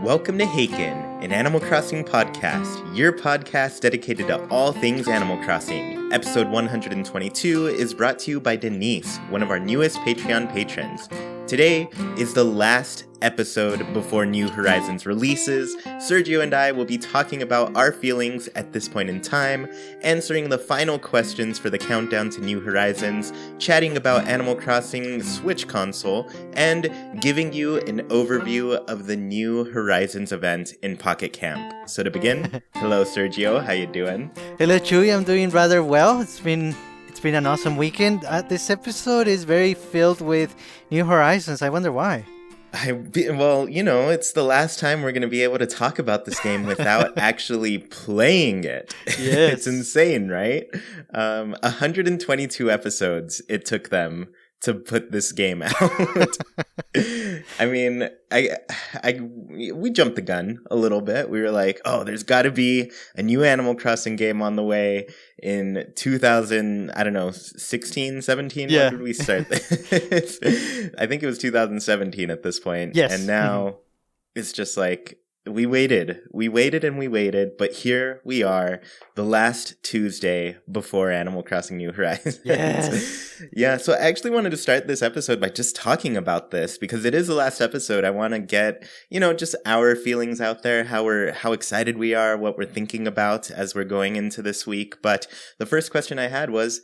Welcome to Haken, an Animal Crossing podcast, your podcast dedicated to all things Animal Crossing. Episode 122 is brought to you by Denise, one of our newest Patreon patrons. Today is the last episode before New Horizons releases. Sergio and I will be talking about our feelings at this point in time, answering the final questions for the countdown to New Horizons, chatting about Animal Crossing Switch console, and giving you an overview of the New Horizons event in Pocket Camp. So to begin, hello Sergio, how you doing? Hello Chewy, I'm doing rather well. It's been an awesome weekend. This episode is very filled with New Horizons. I wonder why. Well, it's the last time we're going to be able to talk about this game without actually playing it. Yes. It's insane, right? 122 episodes it took them to put this game out. I mean, we jumped the gun a little bit. We were like, oh, there's got to be a new Animal Crossing game on the way in 2000, I don't know, 16, 17? Yeah. When did we start this? I think it was 2017 at this point. Yes. And now it's just like, we waited, but here we are, the last Tuesday before Animal Crossing New Horizons. Yes. Yeah, so I actually wanted to start this episode by just talking about this, because it is the last episode. I want to get, just our feelings out there, how excited we are, what we're thinking about as we're going into this week. But the first question I had was,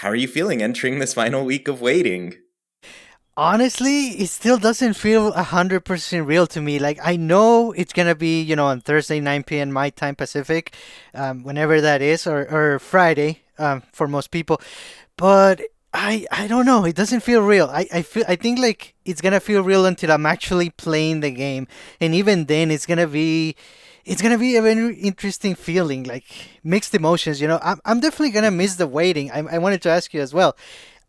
how are you feeling entering this final week of waiting? Honestly, it still doesn't feel 100% real to me. Like, I know it's gonna be, on Thursday, 9 p.m. my time Pacific, whenever that is, or Friday, for most people. But I don't know. It doesn't feel real. I think like it's gonna feel real until I'm actually playing the game, and even then, it's gonna be a very interesting feeling, like mixed emotions. I'm definitely gonna miss the waiting. I wanted to ask you as well.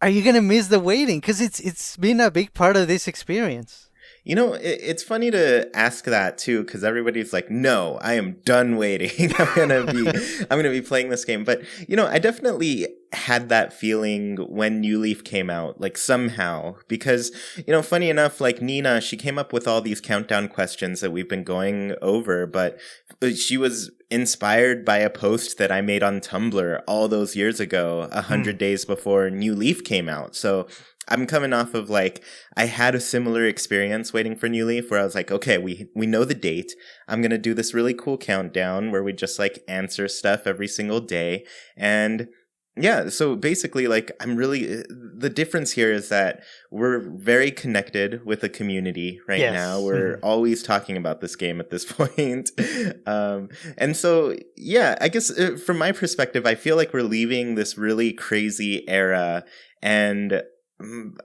Are you going to miss the waiting? Because it's been a big part of this experience. It's funny to ask that too, because everybody's like, "No, I am done waiting. I'm gonna be playing this game." But I definitely had that feeling when New Leaf came out, like somehow, because funny enough, like Nina, she came up with all these countdown questions that we've been going over, but she was inspired by a post that I made on Tumblr all those years ago, 100 days before New Leaf came out. So I'm coming off of I had a similar experience waiting for New Leaf where I was like, okay, we know the date. I'm going to do this really cool countdown where we just answer stuff every single day. And yeah, so basically the difference here is that we're very connected with the community right now. We're always talking about this game at this point. And so, yeah, I guess from my perspective, I feel like we're leaving this really crazy era, and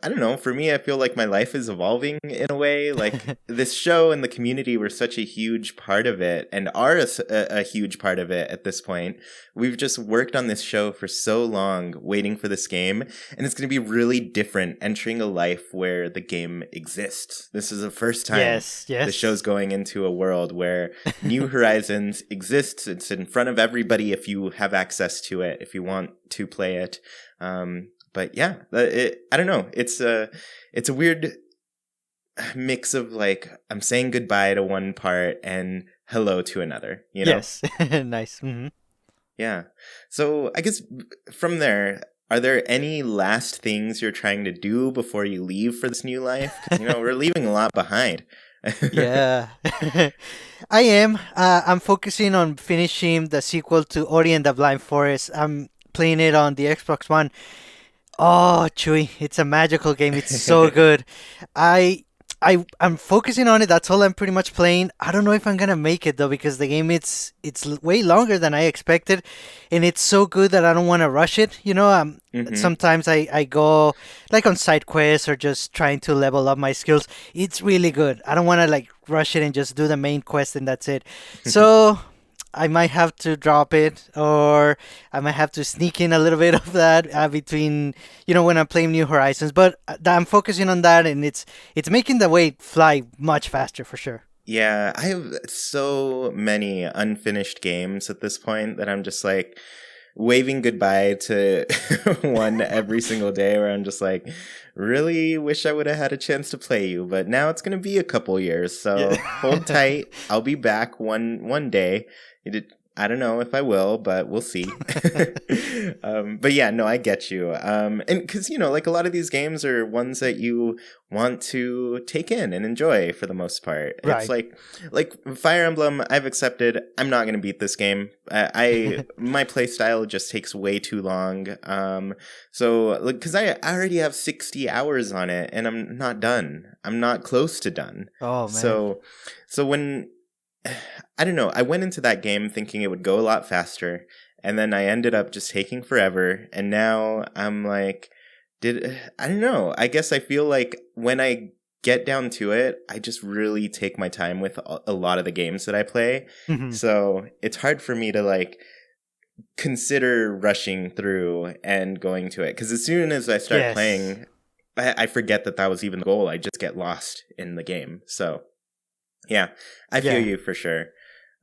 I don't know, for me, I feel like my life is evolving in a way. Like this show and the community were such a huge part of it, and are a huge part of it at this point. We've just worked on this show for so long, waiting for this game, and it's going to be really different entering a life where the game exists. This is the first time the show's going into a world where New Horizons exists. It's in front of everybody if you have access to it, if you want to play it. But yeah, I don't know. It's a weird mix of I'm saying goodbye to one part and hello to another. Yes, nice. Mm-hmm. Yeah. So I guess from there, are there any last things you're trying to do before you leave for this new life? 'Cause, we're leaving a lot behind. Yeah, I am. I'm focusing on finishing the sequel to Ori and the Blind Forest. I'm playing it on the Xbox One. Oh, Chewy, it's a magical game. It's so good. I'm focusing on it. That's all I'm pretty much playing. I don't know if I'm gonna make it though, because the game it's way longer than I expected, and it's so good that I don't want to rush it. Sometimes I go on side quests or just trying to level up my skills. It's really good. I don't want to rush it and just do the main quest and that's it. So I might have to drop it, or I might have to sneak in a little bit of that between, when I'm playing New Horizons. But I'm focusing on that, and it's making the wait fly much faster for sure. Yeah, I have so many unfinished games at this point that I'm just like, waving goodbye to one every single day where I'm just like, really wish I would have had a chance to play you, but now it's going to be a couple years. So hold tight. I'll be back one day. I don't know if I will, but we'll see. But yeah, no, I get you. And because, like a lot of these games are ones that you want to take in and enjoy for the most part. Right. It's like Fire Emblem, I've accepted. I'm not going to beat this game. My play style just takes way too long. So because I already have 60 hours on it and I'm not done. I'm not close to done. Oh, man. So when I don't know, I went into that game thinking it would go a lot faster, and then I ended up just taking forever, and now I'm like, I don't know, I guess I feel like when I get down to it, I just really take my time with a lot of the games that I play, so it's hard for me to like consider rushing through and going to it, because as soon as I start playing, I forget that was even the goal. I just get lost in the game, so yeah, I feel you for sure.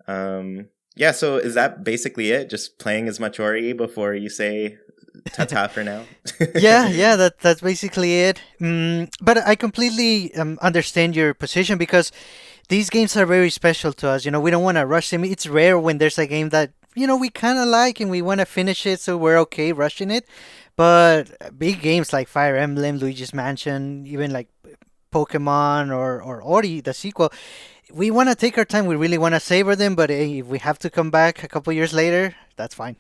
Yeah, so is that basically it? Just playing as much Ori before you say ta-ta for now? yeah, that's basically it. But I completely understand your position because these games are very special to us. We don't want to rush them. It's rare when there's a game that, we kind of like and we want to finish it, so we're okay rushing it. But big games like Fire Emblem, Luigi's Mansion, even like Pokemon or Ori, the sequel, we want to take our time. We really want to savor them, but hey, if we have to come back a couple years later, that's fine.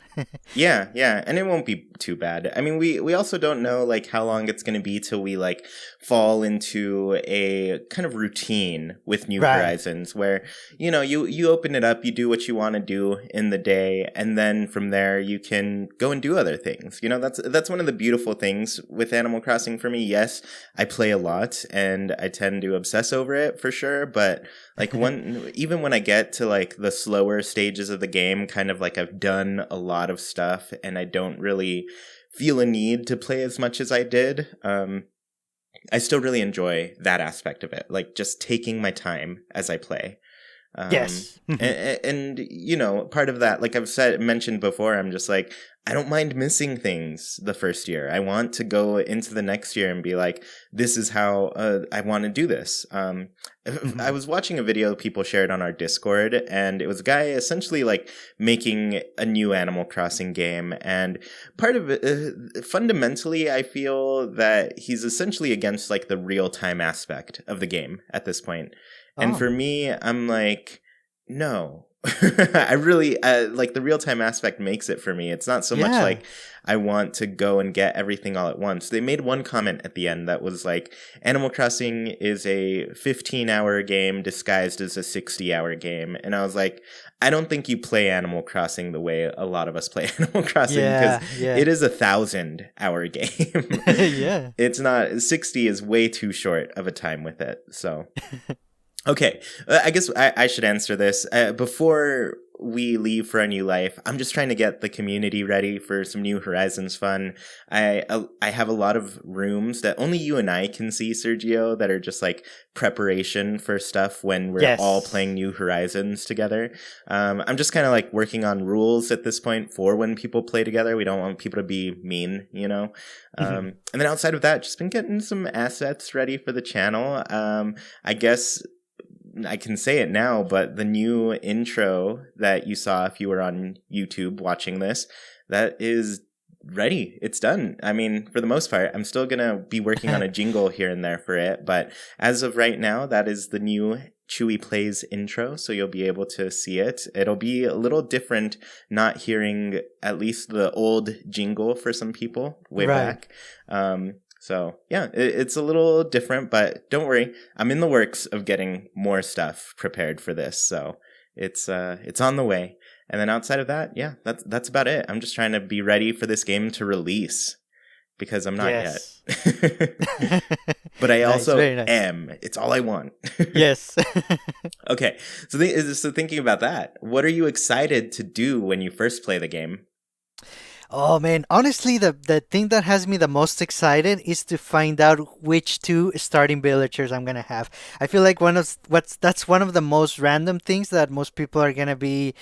Yeah, and it won't be too bad. I mean, we also don't know like how long it's going to be till we like fall into a kind of routine with New Horizons, where you open it up, you do what you want to do in the day, and then from there you can go and do other things. That's one of the beautiful things with Animal Crossing for me. Yes, I play a lot and I tend to obsess over it for sure, but like even when I get to like the slower stages of the game, kind of like I've done a lot of stuff and I don't really feel a need to play as much as I did, I still really enjoy that aspect of it, like just taking my time as I play. Yes. And part of that, like I've mentioned before, I'm just like, I don't mind missing things the first year. I want to go into the next year and be like, this is how I want to do this. I was watching a video people shared on our Discord, and it was a guy essentially like making a new Animal Crossing game. And part of it, fundamentally, I feel that he's essentially against like the real-time aspect of the game at this point. And for me, I'm like, no. I really like the real-time aspect makes it for me. It's not so much like I want to go and get everything all at once. They made one comment at the end that was like, Animal Crossing is a 15-hour game disguised as a 60-hour game. And I was like, I don't think you play Animal Crossing the way a lot of us play Animal Crossing, because it is a 1,000-hour game. Yeah. It's not, 60 is way too short of a time with it. So okay, I guess I should answer this. Before we leave for a new life, I'm just trying to get the community ready for some New Horizons fun. I have a lot of rooms that only you and I can see, Sergio, that are just like preparation for stuff when we're all playing New Horizons together. I'm just kind of like working on rules at this point for when people play together. We don't want people to be mean, And then outside of that, just been getting some assets ready for the channel. I guess I can say it now, but the new intro that you saw if you were on YouTube watching this, that is ready. It's done. I mean, for the most part, I'm still going to be working on a jingle here and there for it. But as of right now, that is the new Chewy Plays intro. So you'll be able to see it. It'll be a little different not hearing at least the old jingle for some people way back. So yeah, it's a little different, but don't worry. I'm in the works of getting more stuff prepared for this. So it's on the way. And then outside of that, yeah, that's about it. I'm just trying to be ready for this game to release, because I'm not yet. But I also am. It's all I want. Yes. Okay. So thinking about that, what are you excited to do when you first play the game? Oh man, honestly, the thing that has me the most excited is to find out which two starting villagers I'm gonna have. I feel like one of what's that's one of the most random things that most people are gonna be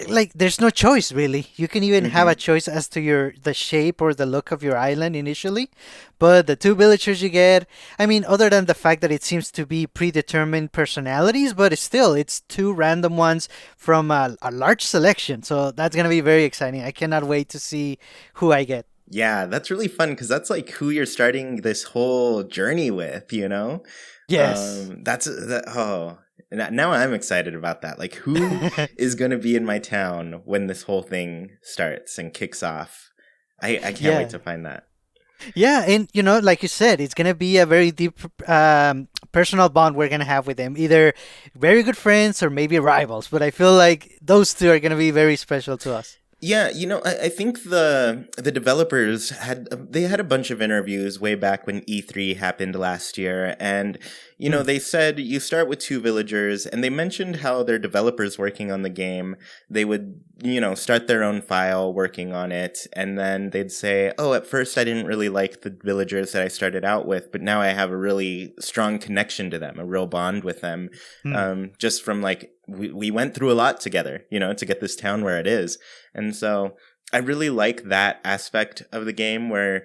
like. There's no choice really. You can even have a Hmm. choice as to your the shape or the look of your island initially, but the two villagers you get, I mean, other than the fact that it seems to be predetermined personalities, but still, it's two random ones from a large selection. So that's gonna be very exciting. I cannot wait to see who I get. Yeah, that's really fun because that's like who you're starting this whole journey with, you know? Yes. That's that. Oh, now I'm excited about that. Like, who is going to be in my town when this whole thing starts and kicks off? I can't wait Yeah. to find that. Yeah, and like you said, it's gonna be a very deep personal bond we're gonna have with them. Either very good friends or maybe rivals. But I feel like those two are gonna be very special to us. Yeah, I think the developers had a bunch of interviews way back when E3 happened last year, and Mm. they said you start with two villagers, and they mentioned how their developers working on the game, they would start their own file working on it, and then they'd say, oh, at first I didn't really like the villagers that I started out with, but now I have a really strong connection to them, a real bond with them, Mm. just from like we went through a lot together, to get this town where it is. And so I really like that aspect of the game where,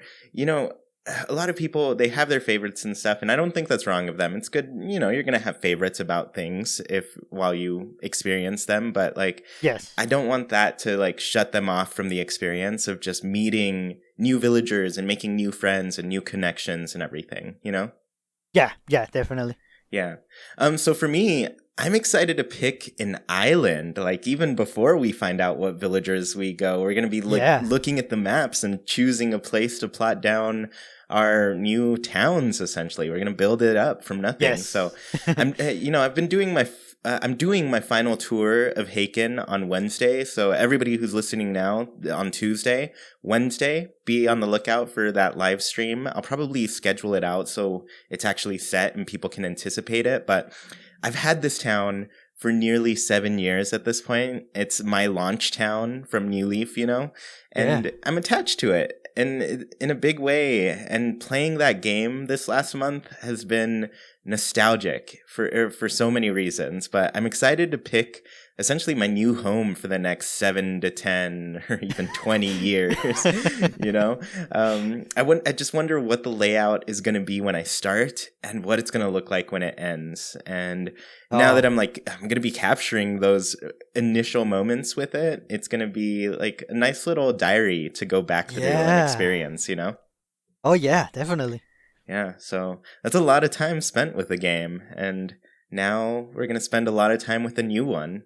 a lot of people, they have their favorites and stuff, and I don't think that's wrong of them. It's good, you're going to have favorites about things while you experience them, but like, Yes. I don't want that to like shut them off from the experience of just meeting new villagers and making new friends and new connections and everything. Yeah. Yeah. Definitely. Yeah. So for me, I'm excited to pick an island. Like even before we find out what villagers we go, we're going to be Yeah. looking at the maps and choosing a place to plot down our new towns. Essentially, we're going to build it up from nothing. So, Yes. I've been doing I'm doing my final tour of Haken on Wednesday. So everybody who's listening now on Tuesday, Wednesday, be on the lookout for that live stream. I'll probably schedule it out so it's actually set and people can anticipate it. But I've had this town for nearly 7 years at this point. It's my launch town from New Leaf, Yeah. and I'm attached to it in a big way. And playing that game this last month has been nostalgic for so many reasons. But I'm excited to pick essentially my new home for the next 7 to 10 or even 20 years. you know, I just wonder what the layout is going to be when I start and what it's going to look like when it ends. And now that Oh. I'm going to be capturing those initial moments with it, it's going to be like a nice little diary to go back through and Yeah. experience. Oh yeah. Definitely. Yeah, so that's a lot of time spent with the game, and now we're going to spend a lot of time with a new one.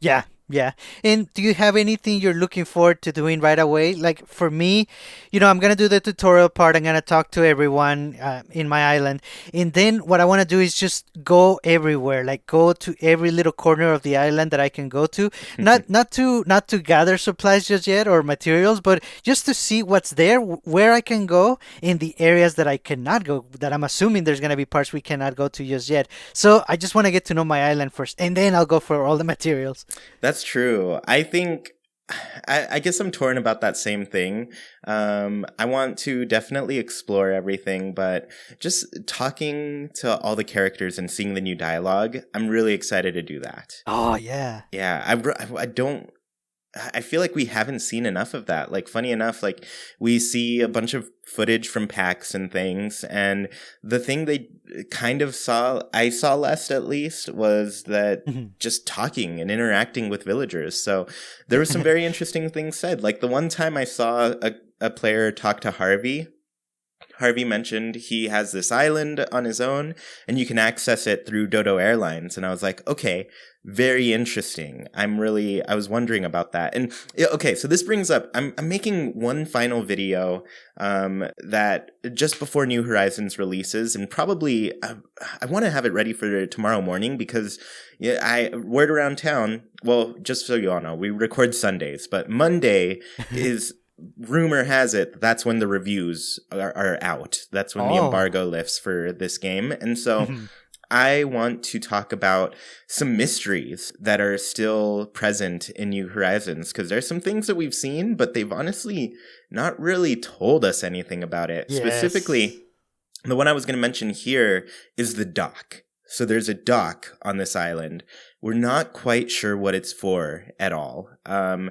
Yeah, yeah. And do you have anything you're looking forward to doing right away? Like for me, I'm gonna do the tutorial part. I'm gonna talk to everyone in my island, and then what I want to do is just go everywhere. Like go to every little corner of the island that I can go to. Not to gather supplies just yet or materials, but just to see what's there, where I can go, in the areas that I cannot go. That I'm assuming there's gonna be parts we cannot go to just yet. So I just want to get to know my island first, and then I'll go for all the materials. That's true. I think I guess I'm torn about that same thing. I want to definitely explore everything, but just talking to all the characters and seeing the new dialogue, I'm really excited to do that. Oh yeah. Yeah, I don't. I feel like we haven't seen enough of that. Like, funny enough, like we see a bunch of footage from PAX and things, and the thing they I saw less at least, was that just talking and interacting with villagers. So there were some very interesting things said. Like the one time I saw a player talk to Harvey. Harvey mentioned he has this island on his own and you can access it through Dodo Airlines. And I was like, okay, very interesting. I was wondering about that. And okay, so this brings up, I'm making one final video that just before New Horizons releases, and probably I want to have it ready for tomorrow morning because word around town, well, just so you all know, we record Sundays, but Monday is, rumor has it, that's when the reviews are out. That's when the Oh. embargo lifts for this game. And so I want to talk about some mysteries that are still present in New Horizons, because there's some things that we've seen, but they've honestly not really told us anything about it. Yes. Specifically, the one I was going to mention here is the dock. So there's a dock on this island. We're not quite sure what it's for at all. And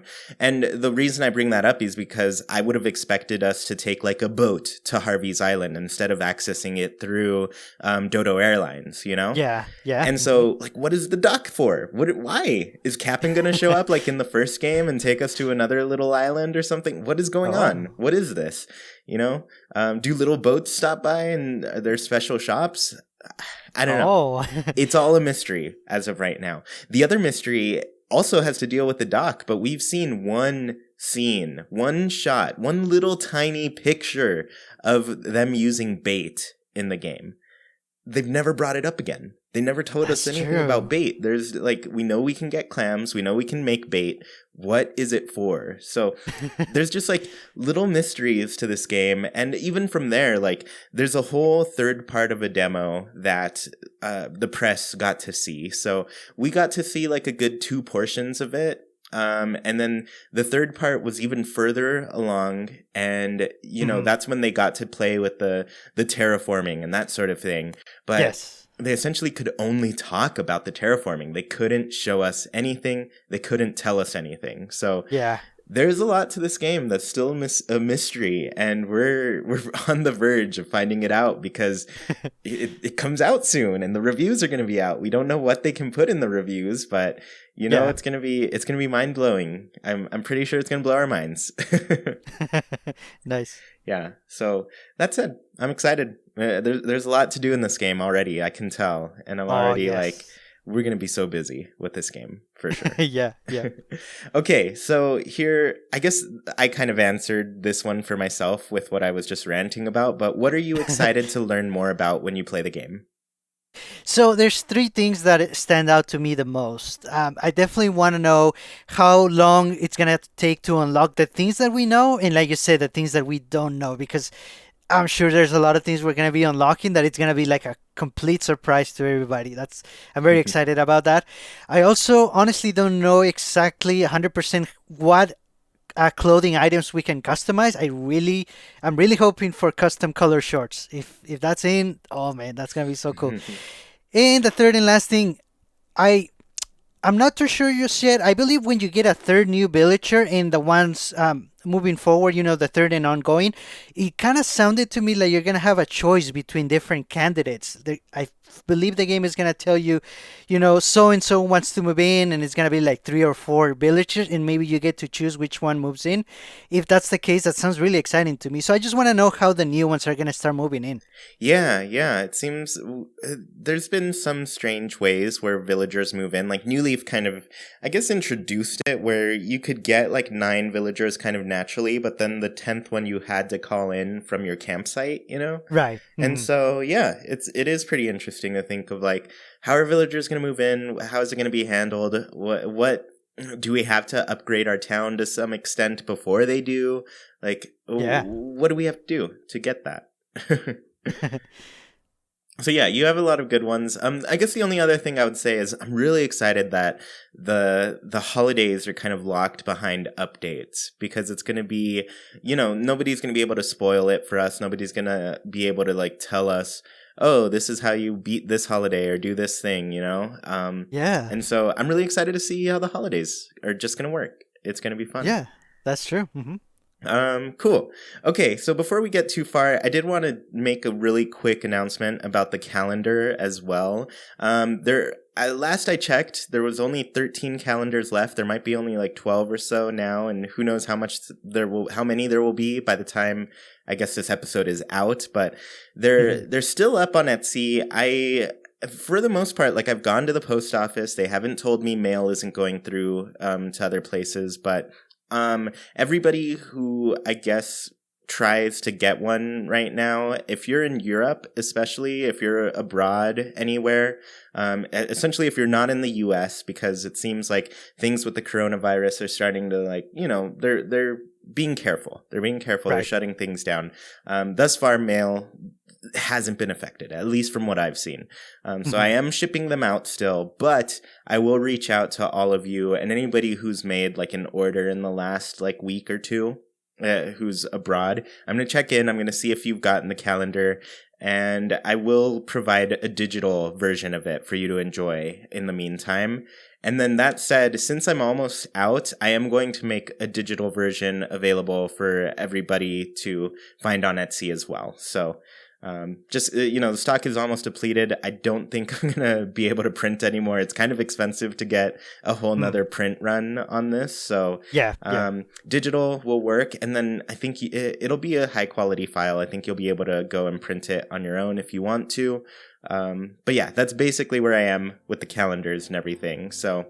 the reason I bring that up is because I would have expected us to take like a boat to Harvey's Island instead of accessing it through Dodo Airlines, you know? Yeah, yeah. And so, like, what is the dock for? Why? Is Cap'n going to show up like in the first game and take us to another little island or something? What is going Oh. on? What is this? You know? Do little boats stop by and are there special shops? I don't know. Oh. It's all a mystery as of right now. The other mystery also has to deal with the dock, but we've seen one scene, one shot, one little tiny picture of them using bait in the game. They've never brought it up again. They never told us That's anything true. about bait. There's like, we know we can get clams. We know we can make bait. What is it for? So there's just like little mysteries to this game. And even from there, like there's a whole third part of a demo that the press got to see. So we got to see like a good 2 portions of it. And then the third part was even further along, and you know that's when they got to play with the terraforming and that sort of thing. But Yes. they essentially could only talk about the terraforming. They couldn't show us anything. They couldn't tell us anything. So Yeah. there's a lot to this game that's still a mystery, and we're on the verge of finding it out because it comes out soon, and the reviews are going to be out. We don't know what they can put in the reviews, but you know Yeah. it's going to be mind blowing. I'm pretty sure it's going to blow our minds. Nice. Yeah. So that said, I'm excited. There's a lot to do in this game already. I can tell, and I'm Oh, already like, yes. we're going to be so busy with this game for sure. Yeah, yeah. Okay, so here, I guess I kind of answered this one for myself with what I was just ranting about, but what are you excited to learn more about when you play the game? So there's 3 things that stand out to me the most. I definitely want to know how long it's gonna take to unlock the things that we know, and like you said, the things that we don't know, because I'm sure there's a lot of things we're gonna be unlocking that it's gonna be like a complete surprise to everybody. I'm very excited about that. I also honestly don't know exactly 100% what clothing items we can customize. I'm really hoping for custom color shorts. If that's in, oh man, that's gonna be so cool. And the third and last thing, I I'm not too sure just yet. I believe when you get a third new villager and the ones moving forward, the third and ongoing, it kind of sounded to me like you're going to have a choice between different candidates. I believe the game is going to tell you, so and so wants to move in, and it's going to be like 3 or 4 villagers, and maybe you get to choose which one moves in. If that's the case, that sounds really exciting to me. So I just want to know how the new ones are going to start moving in. Yeah, yeah. It seems there's been some strange ways where villagers move in. Like New Leaf kind of, I guess, introduced it where you could get like 9 villagers kind of naturally, but then the 10th one you had to call in from your campsite, Right. And so, yeah, it is pretty interesting to think of like, how are villagers going to move in? How is it going to be handled? What do we have to upgrade our town to some extent before they do? Like, Yeah. what do we have to do to get that? So yeah, you have a lot of good ones. I guess the only other thing I would say is I'm really excited that the holidays are kind of locked behind updates, because it's going to be, nobody's going to be able to spoil it for us. Nobody's going to be able to like tell us, oh, this is how you beat this holiday or do this thing, Yeah. And so I'm really excited to see how the holidays are just going to work. It's going to be fun. Yeah. That's true. Cool. Okay, so before we get too far, I did want to make a really quick announcement about the calendar as well. Last I checked, there was only 13 calendars left. There might be only like 12 or so now, and who knows how many there will be by the time I guess this episode is out. But they're still up on Etsy. For the most part, like I've gone to the post office. They haven't told me mail isn't going through to other places, but everybody who I guess tries to get one right now, if you're in Europe, especially if you're abroad anywhere, essentially if you're not in the US, because it seems like things with the coronavirus are starting to like, they're being careful. They're being careful. Right. They're shutting things down. Thus far, mail hasn't been affected, at least from what I've seen. So I am shipping them out still, but I will reach out to all of you and anybody who's made like an order in the last like week or two, who's abroad. I'm going to check in. I'm going to see if you've gotten the calendar, and I will provide a digital version of it for you to enjoy in the meantime. And then that said, since I'm almost out, I am going to make a digital version available for everybody to find on Etsy as well. So the stock is almost depleted. I don't think I'm going to be able to print anymore. It's kind of expensive to get a whole nother print run on this. So digital will work. And then I think it'll be a high quality file. I think you'll be able to go and print it on your own if you want to. But yeah, that's basically where I am with the calendars and everything. So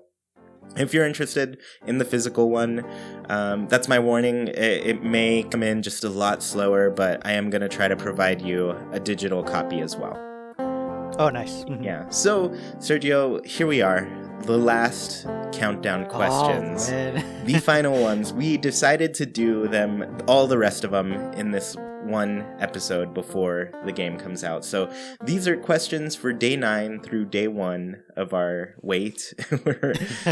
if you're interested in the physical one, that's my warning. It may come in just a lot slower, but I am going to try to provide you a digital copy as well. Oh, nice. Mm-hmm. Yeah. So, Sergio, here we are. The last countdown questions. Oh, man. The final ones. We decided to do them, all the rest of them, in this one episode before the game comes out. So these are questions for day 9 through day 1 of our wait.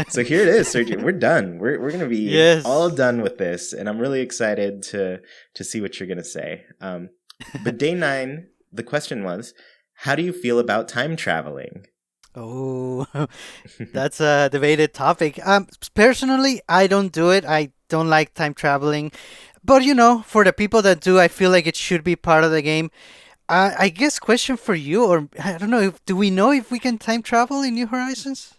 So here it is, Sergio. We're done. We're going to be all done with this, and I'm really excited to see what you're going to say. But day 9, the question was, how do you feel about time traveling? Oh, that's a debated topic. Personally, I don't do it. I don't like time traveling. But, for the people that do, I feel like it should be part of the game. I guess question for you, or I don't know, do we know if we can time travel in New Horizons?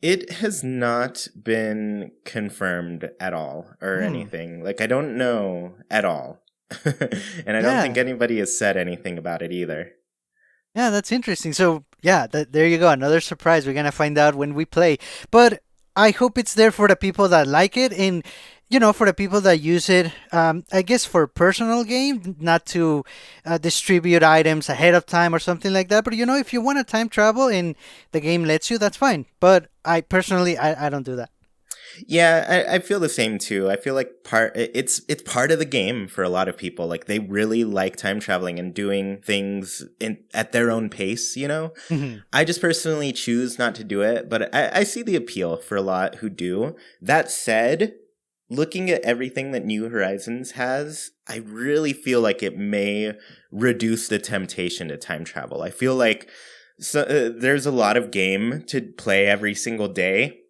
It has not been confirmed at all or anything. Like, I don't know at all. And I don't think anybody has said anything about it either. Yeah, that's interesting. So, there you go. Another surprise. We're going to find out when we play. But I hope it's there for the people that like it. And, for the people that use it, I guess for personal game, not to distribute items ahead of time or something like that. But, if you want to time travel and the game lets you, that's fine. But I personally, I don't do that. Yeah, I feel the same too. I feel like it's part of the game for a lot of people. Like they really like time traveling and doing things at their own pace, Mm-hmm. I just personally choose not to do it, but I see the appeal for a lot who do. That said, looking at everything that New Horizons has, I really feel like it may reduce the temptation to time travel. I feel like there's a lot of game to play every single day.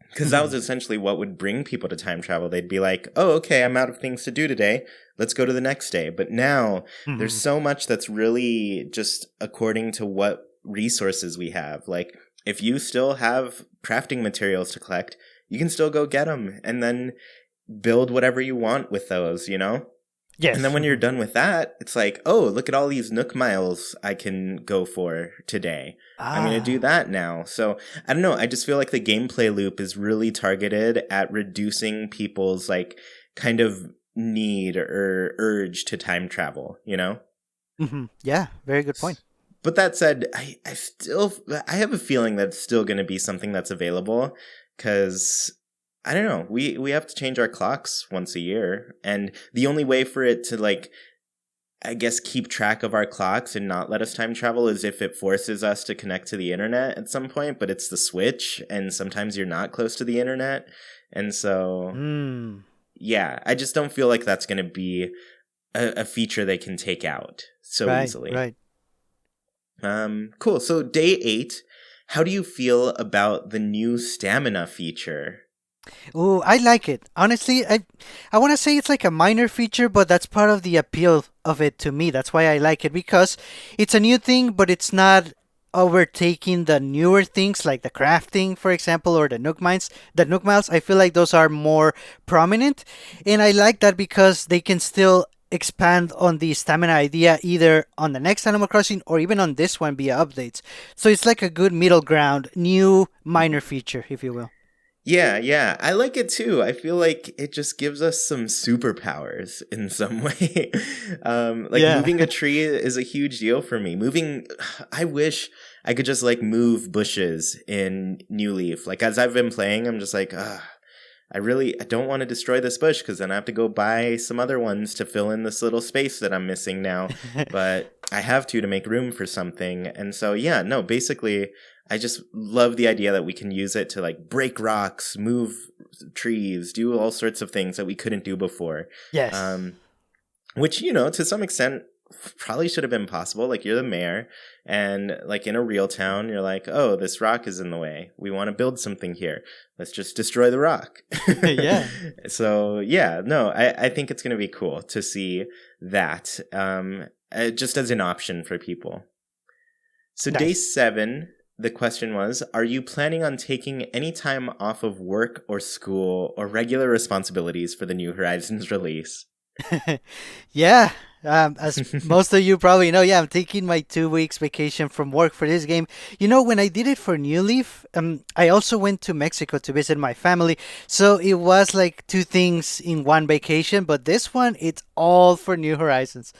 Because that was essentially what would bring people to time travel. They'd be like, oh, okay, I'm out of things to do today. Let's go to the next day. But now there's so much that's really just according to what resources we have. Like, if you still have crafting materials to collect, you can still go get them and then build whatever you want with those, Yes. And then when you're done with that, it's like, oh, look at all these Nook miles I can go for today. I'm going to do that now. So I don't know. I just feel like the gameplay loop is really targeted at reducing people's like kind of need or urge to time travel, Mm-hmm. Yeah, very good point. But that said, I have a feeling that it's still going to be something that's available because I don't know. We have to change our clocks once a year. And the only way for it to, like, I guess, keep track of our clocks and not let us time travel is if it forces us to connect to the internet at some point. But it's the Switch, and sometimes you're not close to the internet. And so, yeah, I just don't feel like that's going to be a feature they can take out so easily. Right. Cool. So day 8, how do you feel about the new stamina feature? Oh, I like it. Honestly, I want to say it's like a minor feature, but that's part of the appeal of it to me. That's why I like it, because it's a new thing, but it's not overtaking the newer things like the crafting, for example, or the Nook mines. The Nook miles, I feel like those are more prominent, and I like that because they can still expand on the stamina idea either on the next Animal Crossing or even on this one via updates. So it's like a good middle ground, new minor feature, if you will. Yeah, I like it too. I feel like it just gives us some superpowers in some way. Moving a tree is a huge deal for me. I wish I could just like move bushes in New Leaf. Like as I've been playing, I'm just like, I don't want to destroy this bush because then I have to go buy some other ones to fill in this little space that I'm missing now. But I have to make room for something. And so, yeah, no, basically, I just love the idea that we can use it to like break rocks, move trees, do all sorts of things that we couldn't do before. Yes. Um, which, you know, to some extent probably should have been possible. Like, you're the mayor, and like in a real town, you're like, oh, this rock is in the way. We want to build something here. Let's just destroy the rock. Yeah. So, yeah, no, I think it's going to be cool to see that just as an option for people. So, day Nice. 7, the question was, are you planning on taking any time off of work or school or regular responsibilities for the New Horizons release? Yeah, as most of you probably know, yeah, I'm taking my 2 weeks vacation from work for this game. You know, when I did it for New Leaf, I also went to Mexico to visit my family. So it was like two things in one vacation, but this one, it's all for New Horizons.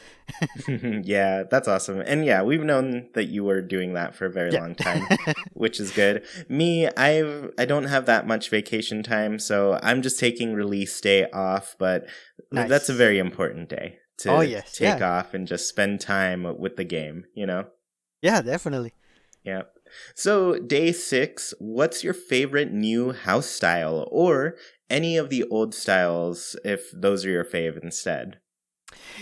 Yeah, that's awesome. And yeah, we've known that you were doing that for a very Yeah. long time, which is good. Me, I don't have that much vacation time, so I'm just taking release day off, but that's a Nice. very important day Oh, to yes. take Yeah. off and just spend time with the game, you know? Yeah, definitely. Yeah. So, day 6, what's your favorite new house style or any of the old styles if those are your fave instead?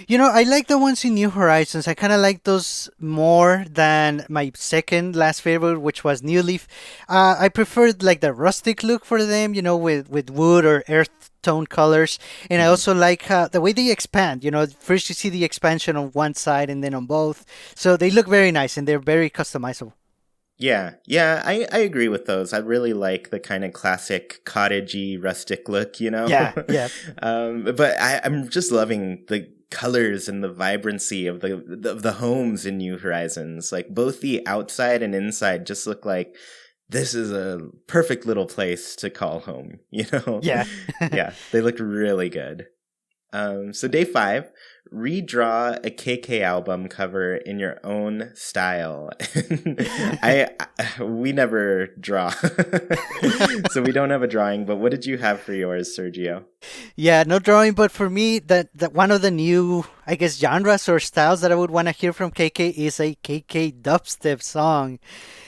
You know, I like the ones in New Horizons. I kind of like those more than my second last favorite, which was New Leaf. I preferred like the rustic look for them, you know, with wood or earth tone colors. And I Mhm. also like the way they expand. You know, first you see the expansion on one side and then on both. So they look very nice and they're very customizable. Yeah, yeah, I agree with those. I really like the kind of classic cottagey rustic look, you know? Yeah, yeah. But I'm just loving the colors and the vibrancy of the homes in New Horizons. Like, both the outside and inside just look like this is a perfect little place to call home, you know? Yeah. Yeah, they look really good. So day 5, redraw a KK album cover in your own style. We never draw, so we don't have a drawing. But what did you have for yours, Sergio? Yeah, no drawing, but for me, that one of the new, I guess, genres or styles that I would want to hear from KK is a KK dubstep song.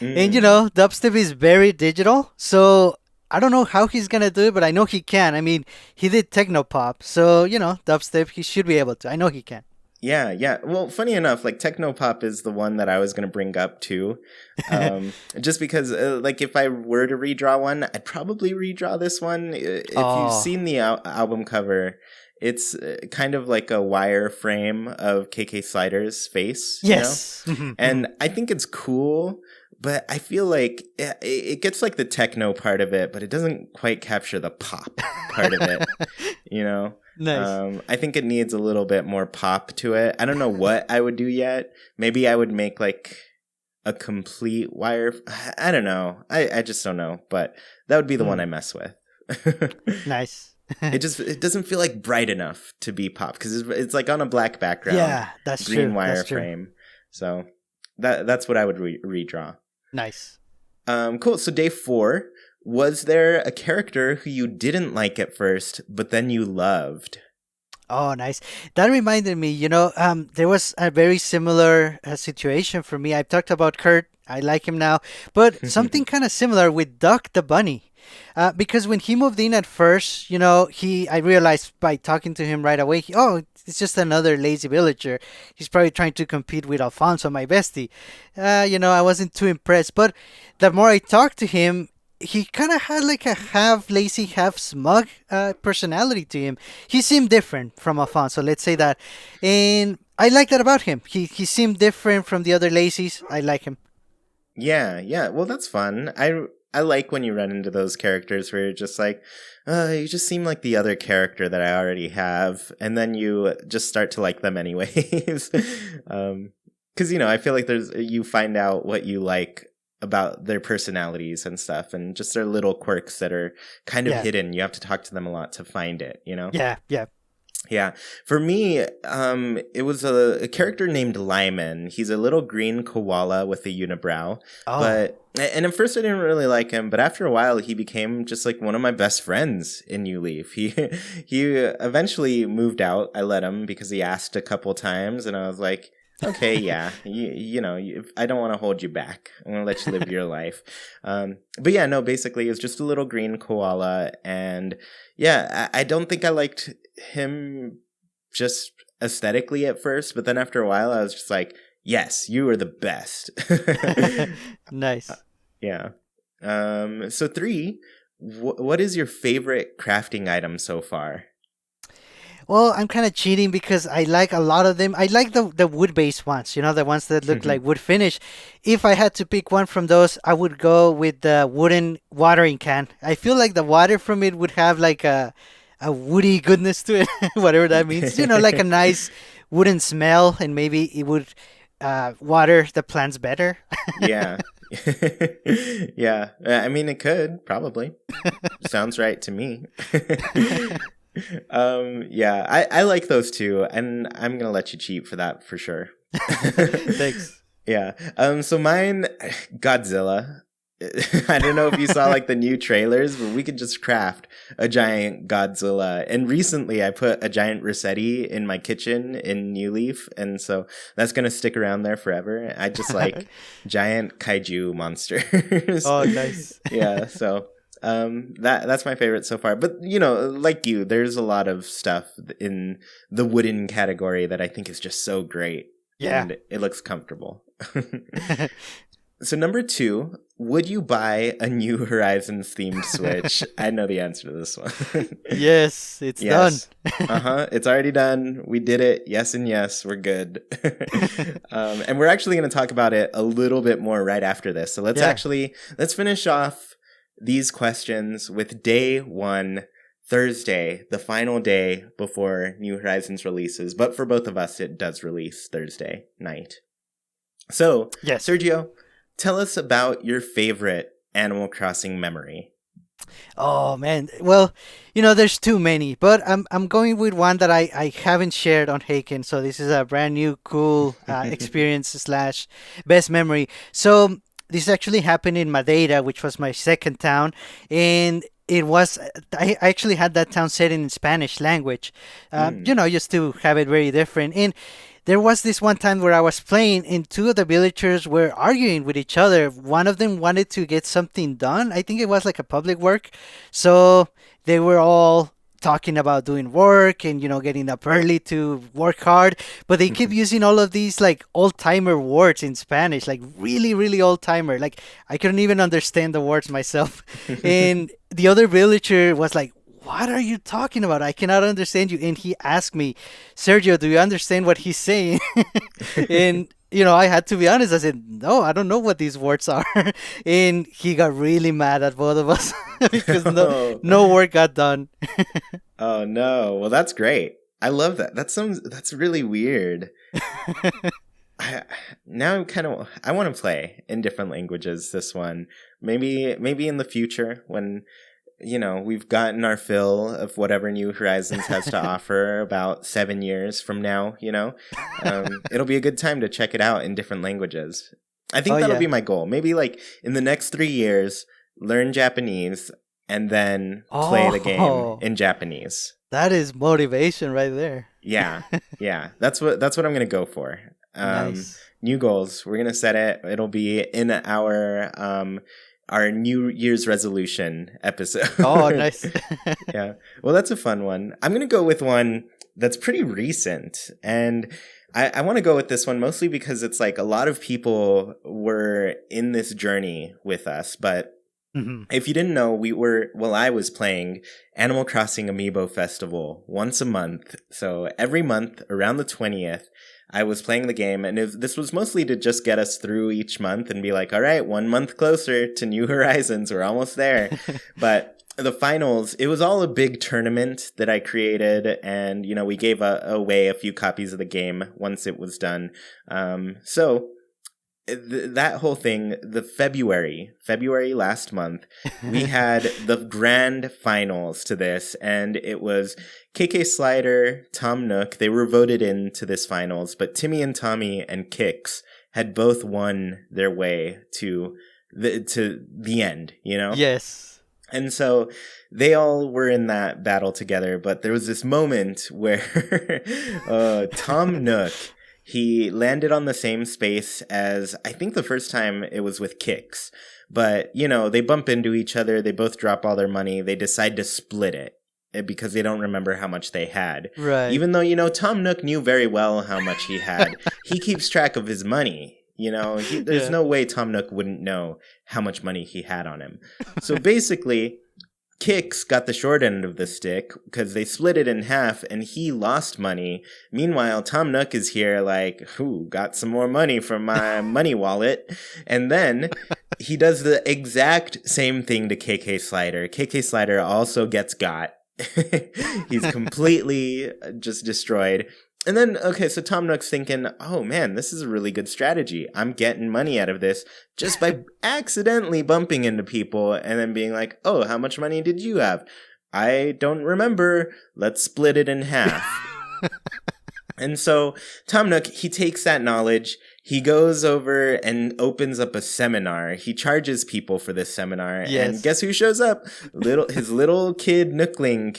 And you Mm. know, dubstep is very digital, so I don't know how he's gonna do it, but I know he can. I mean, he did techno pop, so you know, dubstep, he should be able to. I know he can. Yeah, yeah. Well, funny enough, like technopop is the one that I was going to bring up too. Just because, like, if I were to redraw one, I'd probably redraw this one. If you've Oh, seen the album cover, it's kind of like a wire frame of KK Slider's face, you know? yes. Mhm, mhm. And I think it's cool, but I feel like it gets like the techno part of it, but it doesn't quite capture the pop part of it, you know? Nice. I think it needs a little bit more pop to it. I don't know what I would do yet. Maybe I would make like a complete wire. I don't know. I just don't know. But that would be the one Mm, I mess with. nice. It doesn't feel like bright enough to be pop because it's like on a black background, Yeah, that's green true. That's wire true. frame. So that's what I would redraw. Nice. Cool. So day 4, was there a character who you didn't like at first, but then you loved? Oh, nice. That reminded me, you know, there was a very similar situation for me. I've talked about Kurt. I like him now, but something kind of similar with Duck the bunny. Because when he moved in at first, you know, I realized by talking to him right away, oh, it's just another lazy villager. He's probably trying to compete with Alfonso, my bestie. You know, I wasn't too impressed. But the more I talked to him, he kind of had like a half lazy, half smug personality to him. He seemed different from Alfonso, let's say that. And I like that about him. He seemed different from the other lazies. I like him. Yeah, yeah. Well, that's fun. I like when you run into those characters where you're just like, you just seem like the other character that I already have, and then you just start to like them anyways. Because you know, I feel like you find out what you like about their personalities and stuff, and just their little quirks that are kind of Yeah, hidden. You have to talk to them a lot to find it. You know. yeah, yeah. Yeah. For me, it was a character named Lyman. He's a little green koala with a unibrow. Oh, And at first I didn't really like him, but after a while he became just like one of my best friends in New Leaf. He eventually moved out. I let him because he asked a couple times and I was like, Okay, yeah. I don't want to hold you back. I want to let you live your life. But yeah, no, basically, it's just a little green koala. And yeah, I don't think I liked him just aesthetically at first. But then after a while, I was just like, yes, you are the best. Nice. Yeah. So three, what is your favorite crafting item so far? Well, I'm kind of cheating because I like a lot of them. I like the wood-based ones, the ones that look like wood finish. If I had to pick one from those, I would go with the wooden watering can. I feel like the water from it would have like a woody goodness to it, whatever that means. Like a nice wooden smell, and maybe it would water the plants better. Yeah. Yeah. I mean, it could probably. Sounds right to me. Yeah, I like those two, and I'm gonna let you cheat for that for sure. Thanks. Yeah. So mine, Godzilla. I don't know if you saw like the new trailers, but we could just craft a giant Godzilla. And recently I put a giant Rossetti in my kitchen in New Leaf, and so that's gonna stick around there forever. I just like giant kaiju monsters. Oh, nice. Yeah, so that's my favorite so far. But like you, there's a lot of stuff in the wooden category that I think is just so great. Yeah. And it looks comfortable. So number two, would you buy a New Horizons themed Switch? I know the answer to this one. Yes, it's done. It's already done. We did it. Yes and yes, we're good. And we're actually going to talk about it a little bit more right after this. So let's finish off these questions with day one, Thursday, the final day before New Horizons releases. But for both of us, it does release Thursday night. So, yes. Sergio, tell us about your favorite Animal Crossing memory. Oh man, well, there's too many, but I'm going with one that I haven't shared on Haken, so this is a brand new cool experience slash best memory. So this actually happened in Madeira, which was my second town, and I actually had that town set in Spanish language, just to have it very different. And there was this one time where I was playing and two of the villagers were arguing with each other. One of them wanted to get something done. I think it was like a public work. So they were all talking about doing work and getting up early to work hard, but they keep using all of these like old-timer words in Spanish, like really really old-timer, like I couldn't even understand the words myself. And the other villager was like, what are you talking about? I cannot understand you. And he asked me, Sergio, do you understand what he's saying? And I had to be honest. I said, no, I don't know what these words are. And he got really mad at both of us because no work got done. Oh no. Well, that's great. I love that. That's really weird. Now I want to play in different languages this one. Maybe in the future when we've gotten our fill of whatever New Horizons has to offer about 7 years from now, it'll be a good time to check it out in different languages. I think that'll be my goal. Maybe like in the next 3 years, learn Japanese and then play the game in Japanese. That is motivation right there. Yeah. That's what I'm going to go for. Nice. New goals. We're going to set it. It'll be in our New Year's resolution episode. Oh, nice. Yeah. Well, that's a fun one. I'm going to go with one that's pretty recent. And I want to go with this one mostly because it's like a lot of people were in this journey with us. But if you didn't know, I was playing Animal Crossing Amiibo Festival once a month. So every month around the 20th, I was playing the game, and this was mostly to just get us through each month and be like, all right, 1 month closer to New Horizons. We're almost there. But the finals, it was all a big tournament that I created, and, we gave away a few copies of the game once it was done. So that whole thing, the February last month, we had the grand finals to this, and it was KK Slider, Tom Nook. They were voted into this finals, but Timmy and Tommy and Kix had both won their way to the end, Yes. And so they all were in that battle together, but there was this moment where Tom Nook, he landed on the same space as, I think the first time it was with Kicks. But, they bump into each other. They both drop all their money. They decide to split it because they don't remember how much they had. Right. Even though, Tom Nook knew very well how much he had. He keeps track of his money. There's no way Tom Nook wouldn't know how much money he had on him. So basically, Kicks got the short end of the stick because they split it in half and he lost money. Meanwhile, Tom Nook is here like, got some more money from my money wallet. And then he does the exact same thing to KK Slider. KK Slider also gets got. He's completely just destroyed. And then, okay, so Tom Nook's thinking, oh man, this is a really good strategy. I'm getting money out of this just by accidentally bumping into people and then being like, oh, how much money did you have? I don't remember. Let's split it in half. And so Tom Nook, he takes that knowledge. He goes over and opens up a seminar. He charges people for this seminar. Yes. And guess who shows up? His little kid Nookling,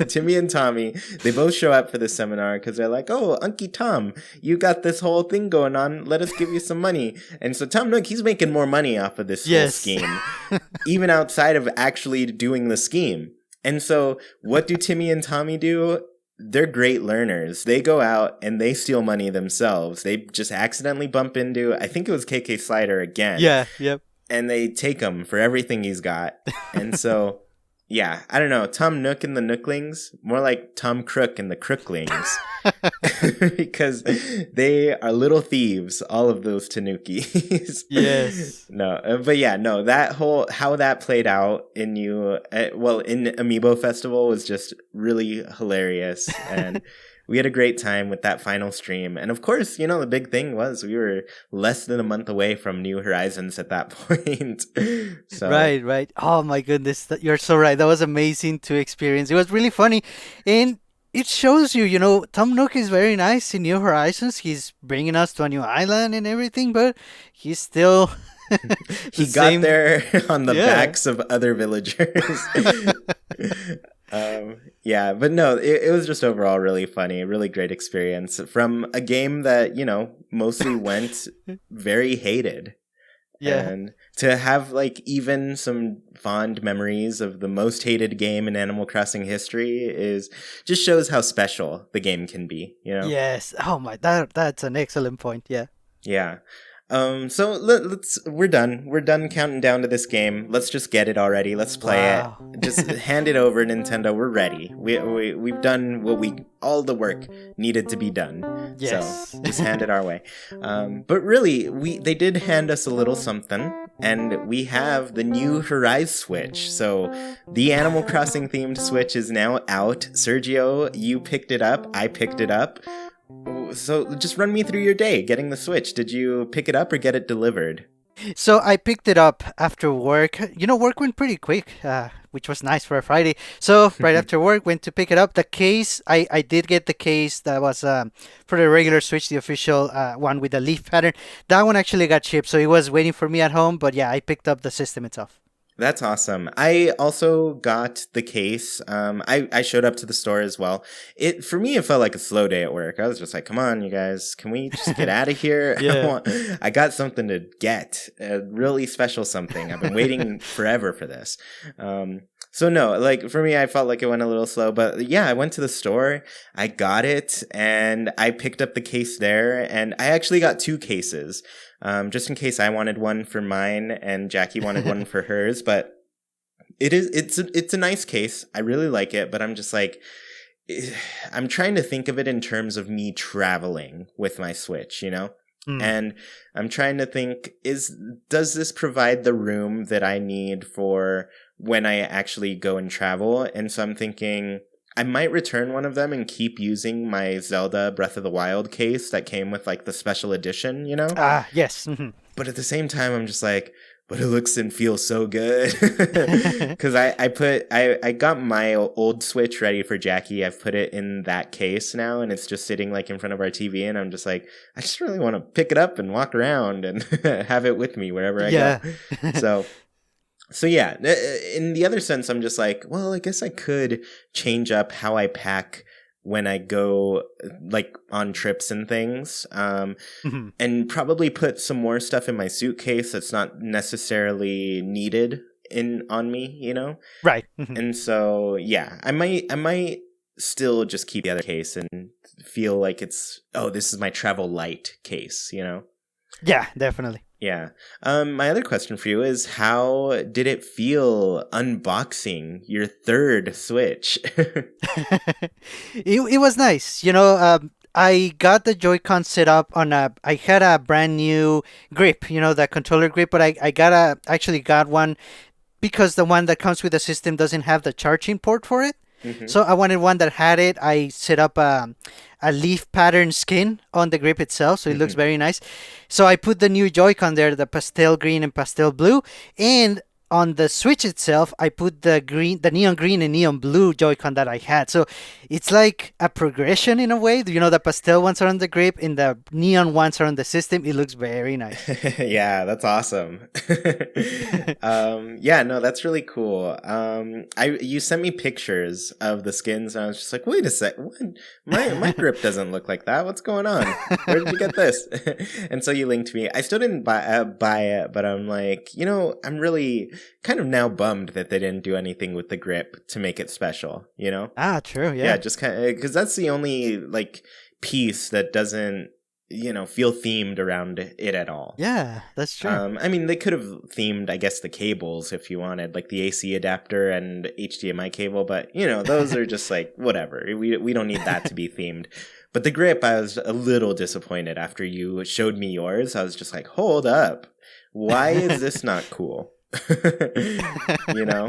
Timmy and Tommy. They both show up for this seminar because they're like, oh, Unky Tom, you got this whole thing going on. Let us give you some money. And so Tom Nook, he's making more money off of this whole scheme, even outside of actually doing the scheme. And so what do Timmy and Tommy do? They're great learners. They go out and they steal money themselves. They just accidentally bump into, I think it was KK Slider again. Yeah, yep. And they take him for everything he's got. And so, yeah, I don't know. Tom Nook and the Nooklings, more like Tom Crook and the Crooklings. Because they are little thieves, all of those Tanukis. Yes. That whole, how that played out in in Amiibo Festival was just really hilarious. And we had a great time with that final stream. And of course, the big thing was we were less than a month away from New Horizons at that point. So. Right. Oh my goodness, you're so right. That was amazing to experience. It was really funny. And it shows you, Tom Nook is very nice in New Horizons. He's bringing us to a new island and everything, but he's still... he got there on the backs of other villagers. But no, it was just overall really funny, really great experience from a game that, mostly went very hated. Yeah. And to have even some fond memories of the most hated game in Animal Crossing history just shows how special the game can be, Yes. Oh my, that's an excellent point. Yeah. Yeah. So we're done. We're done counting down to this game. Let's just get it already. Let's play it. Just hand it over, Nintendo. We're ready. We've done all the work needed to be done. Yes. So just hand it our way. But really, they did hand us a little something, and we have the new Horizon Switch. So the Animal Crossing themed Switch is now out. Sergio, you picked it up. I picked it up. So just run me through your day getting the Switch. Did you pick it up or get it delivered? So I picked it up after work. Work went pretty quick, which was nice for a Friday. So right after work, went to pick it up. The case, I did get the case that was for the regular Switch, the official one with the leaf pattern. That one actually got shipped, so it was waiting for me at home. But yeah, I picked up the system itself. That's awesome. I also got the case. I showed up to the store as well. For me, it felt like a slow day at work. I was just like, come on, you guys, can we just get out of here? Yeah. I got something to get, a really special something. I've been waiting forever for this. So no, for me, I felt like it went a little slow, but yeah, I went to the store, I got it, and I picked up the case there, and I actually got 2 cases. Just in case I wanted one for mine and Jackie wanted one for hers, but it's a nice case. I really like it, but I'm just I'm trying to think of it in terms of me traveling with my Switch, And I'm trying to think, does this provide the room that I need for when I actually go and travel? And so I'm thinking I might return one of them and keep using my Zelda Breath of the Wild case that came with the special edition, Yes. Mm-hmm. But at the same time, I'm just but it looks and feels so good. Because I got my old Switch ready for Jackie. I've put it in that case now, and it's just sitting in front of our TV. And I'm just I just really want to pick it up and walk around and have it with me wherever I go. So yeah, in the other sense, I'm just well, I guess I could change up how I pack when I go like on trips and things, Mhm. and probably put some more stuff in my suitcase that's not necessarily needed in on me, you know? Right. Mhm. And so, yeah, I might still just keep the other case and feel like it's, oh, this is my travel light case, you know? Yeah, definitely. Yeah. My other question for you is, how did it feel unboxing your third Switch? It was nice. I got the Joy-Con set up on I had a brand new grip, the controller grip, but actually got one because the one that comes with the system doesn't have the charging port for it. Hmm. So I wanted one that had it. I set up a leaf pattern skin on the grip itself, so it looks Hmm. very nice. So I put the new Joy-Con there, the pastel green and pastel blue, and on the Switch itself, I put the neon green and neon blue Joy-Con that I had. So it's like a progression in a way. The pastel ones are on the grip and the neon ones are on the system. It looks very nice. Yeah, that's awesome. Yeah, no, that's really cool. You sent me pictures of the skins, and I was just like, wait a sec, what? My grip doesn't look like that. What's going on? Where did you get this? And so you linked me. I still didn't buy it, but I'm like, I'm really kind of now bummed that they didn't do anything with the grip to make it special. Ah, true. Yeah, Yeah. just kind of because that's the only like piece that doesn't feel themed around it at all. Yeah, that's true. I mean, they could have themed, I guess, the cables if you wanted, like the AC adapter and HDMI cable, but those are just like whatever. We don't need that to be themed. But the grip, I was a little disappointed after you showed me yours. I was just like, hold up, why is this not cool? you know?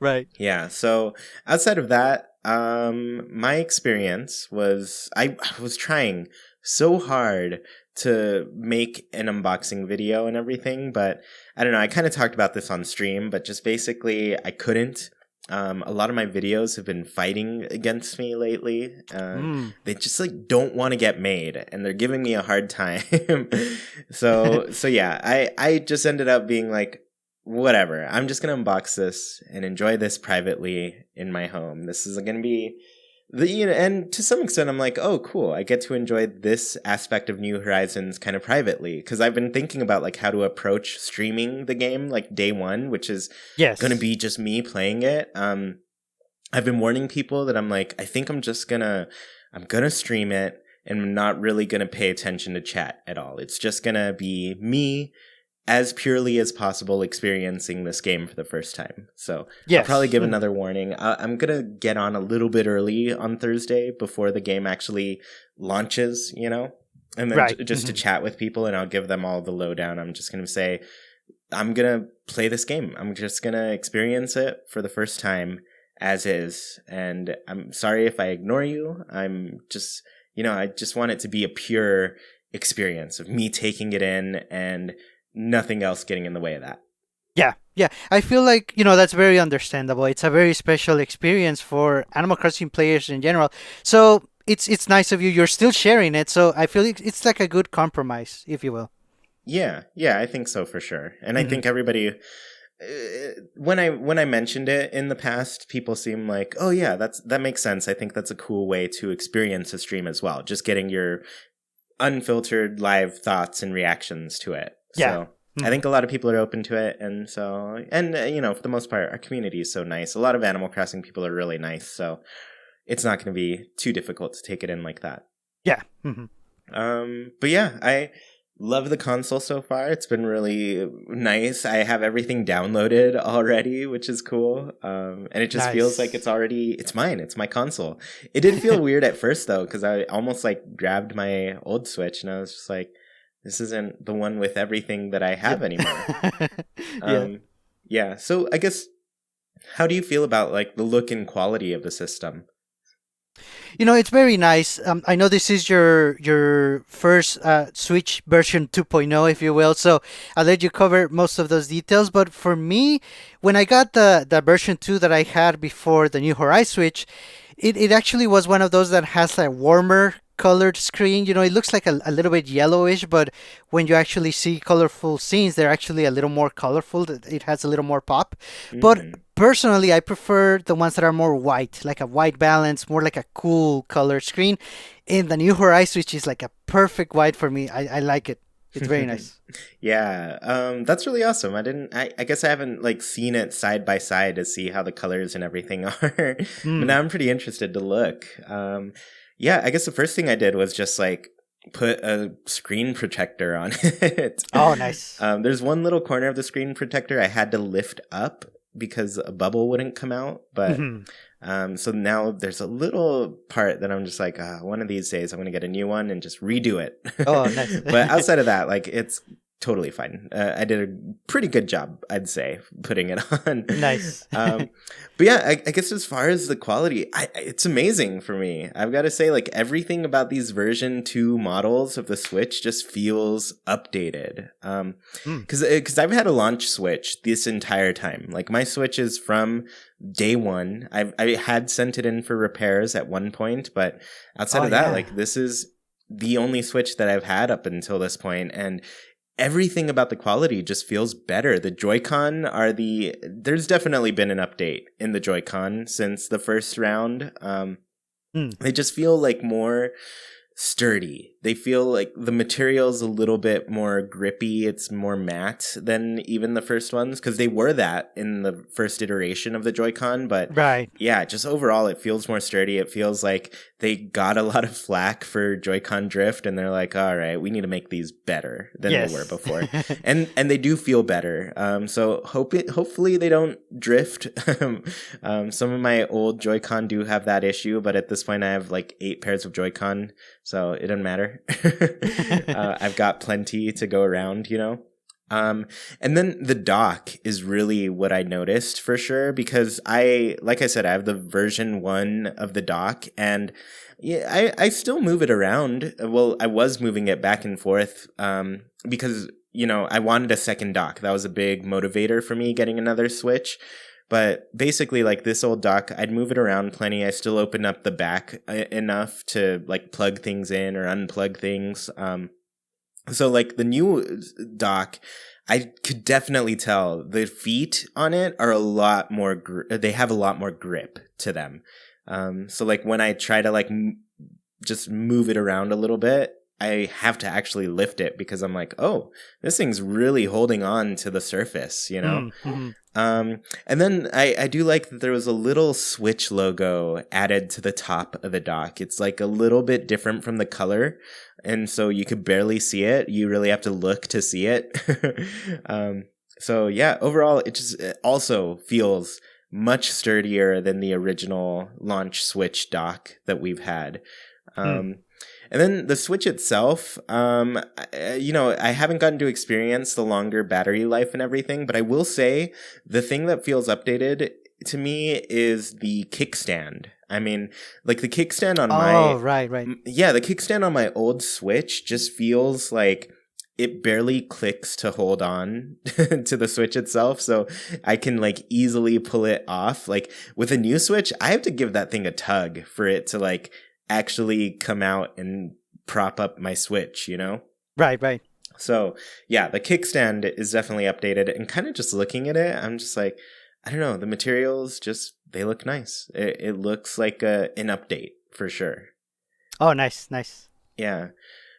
Right. Yeah. So outside of that, my experience was I was trying so hard to make an unboxing video and everything, but I don't know. I kind of talked about this on stream, but just basically I couldn't. A lot of my videos have been fighting against me lately. Mm. They just like don't want to get made, and they're giving me a hard time. So yeah, I just ended up being like, whatever. I'm just gonna unbox this and enjoy this privately in my home. This is gonna be and to some extent, I'm like, oh, cool. I get to enjoy this aspect of New Horizons kind of privately because I've been thinking about like how to approach streaming the game like day one, which is gonna Yes. be just me playing it. I've been warning people that I'm like, I think I'm gonna stream it and I'm not really gonna pay attention to chat at all. It's just gonna be me as purely as possible experiencing this game for the first time. So I'll probably Yes. give another warning. I'm going to get on a little bit early on Thursday before the game actually launches, and then Right. just to chat with people, and I'll give them all the lowdown. I'm just going to say, I'm going to play this game. I'm just going to experience it for the first time as is. And I'm sorry if I ignore you. I'm just, I just want it to be a pure experience of me taking it in and nothing else getting in the way of that. Yeah. Yeah. I feel like, that's very understandable. It's a very special experience for Animal Crossing players in general. So it's nice of you. You're still sharing it. So I feel it's like a good compromise, if you will. Yeah, I think so for sure. And I Hmm. think everybody when I mentioned it in the past, people seem like, "Oh yeah, that makes sense. I think that's a cool way to experience a stream as well. Just getting your unfiltered live thoughts and reactions to it." Yeah. So I Mhm. think a lot of people are open to it, and so for the most part, our community is so nice. A lot of Animal Crossing people are really nice, so it's not going to be too difficult to take it in like that. Yeah. Hmm. But yeah, I love the console so far. It's been really nice. I have everything downloaded already, which is cool. And it just feels like Nice. it's mine. It's my console. It did feel weird at first though, because I almost like grabbed my old Switch and I was just like, this isn't the one with everything that I have anymore. Yeah. Yeah. So I guess, how do you feel about like the look and quality of the system? It's very nice. I know this is your first Switch version 2.0, if you will. So I'll let you cover most of those details. But for me, when I got the version 2 that I had before the New Horizon Switch, it actually was one of those that has a warmer colored screen. You know, it looks like a little bit yellowish, but when you actually see colorful scenes, they're actually a little more colorful. It has a little more pop. But Mm. personally, I prefer the ones that are more white, like a white balance, more like a cool color screen. And the new Horizon Switch is like a perfect white for me. I like it. It's very nice. Yeah, that's really awesome. I guess I haven't like seen it side by side to see how the colors and everything are, but Hmm. now I'm pretty interested to look. Yeah, I guess the first thing I did was just like put a screen protector on it. Oh, nice. There's one little corner of the screen protector I had to lift up because a bubble wouldn't come out, but Mhm. so now there's a little part that I'm just like, one of these days I'm going to get a new one and just redo Oh, it. nice. But outside of that, like it's totally fine. I did a pretty good job, I'd say, putting it on. Nice. um, but yeah, I guess as far as the quality, it's amazing for me. I've got to say, like everything about these version 2 models of the Switch just feels updated. Hmm. Because I've had a launch Switch this entire time. Like my Switch is from day one. I had sent it in for repairs at one point, but outside Oh, of that, yeah. like this is the only Switch that I've had up until this point, and everything about the quality just feels better. The Joy-Con there's definitely been an update in the Joy-Con since the first round. Hmm. They just feel like more sturdy. They feel like the material's a little bit more grippy. It's more matte than even the first ones because they were that in the first iteration of the Joy-Con. But Right. yeah, just overall, it feels more sturdy. It feels like they got a lot of flack for Joy-Con drift, and they're like, "All right, we need to make these better than they were Yes. before." And they do feel better. So hopefully they don't drift. Some of my old Joy-Con do have that issue, but at this point, I have like 8 pairs of Joy-Con, so it doesn't matter. I've got plenty to go around, you know? And then the dock is really what I noticed for sure because like I said, I have the version 1 of the dock, and yeah, I still move it around. Well, I was moving it back and forth, because, you know, I wanted a second dock. That was a big motivator for me getting another Switch. But basically, like this old dock, I'd move it around plenty. I still open up the back enough to like plug things in or unplug things. So like the new dock, I could definitely tell the feet on it are a lot more. They have a lot more grip to them. So like when I try to like just move it around a little bit, I have to actually lift it because I'm like, oh, this thing's really holding on to the surface, you know? Mm-hmm. And then I do like that there was a little Switch logo added to the top of the dock. It's like a little bit different from the color, and so you could barely see it. You really have to look to see it. So yeah, overall, it also feels much sturdier than the original launch Switch dock that we've had. Hmm. And then the Switch itself, you know, I haven't gotten to experience the longer battery life and everything, but I will say the thing that feels updated to me is the kickstand. I mean, like the kickstand on Oh, right, right. the kickstand on my old Switch just feels like it barely clicks to hold on to the Switch itself, so I can like easily pull it off. Like with a new Switch, I have to give that thing a tug for it to like actually come out and prop up my Switch, you know? Right, right. So yeah, the kickstand is definitely updated, and kind of just looking at it, I'm just like, I don't know, the materials just, they look nice. It looks like an update for sure. Oh, nice, nice. Yeah.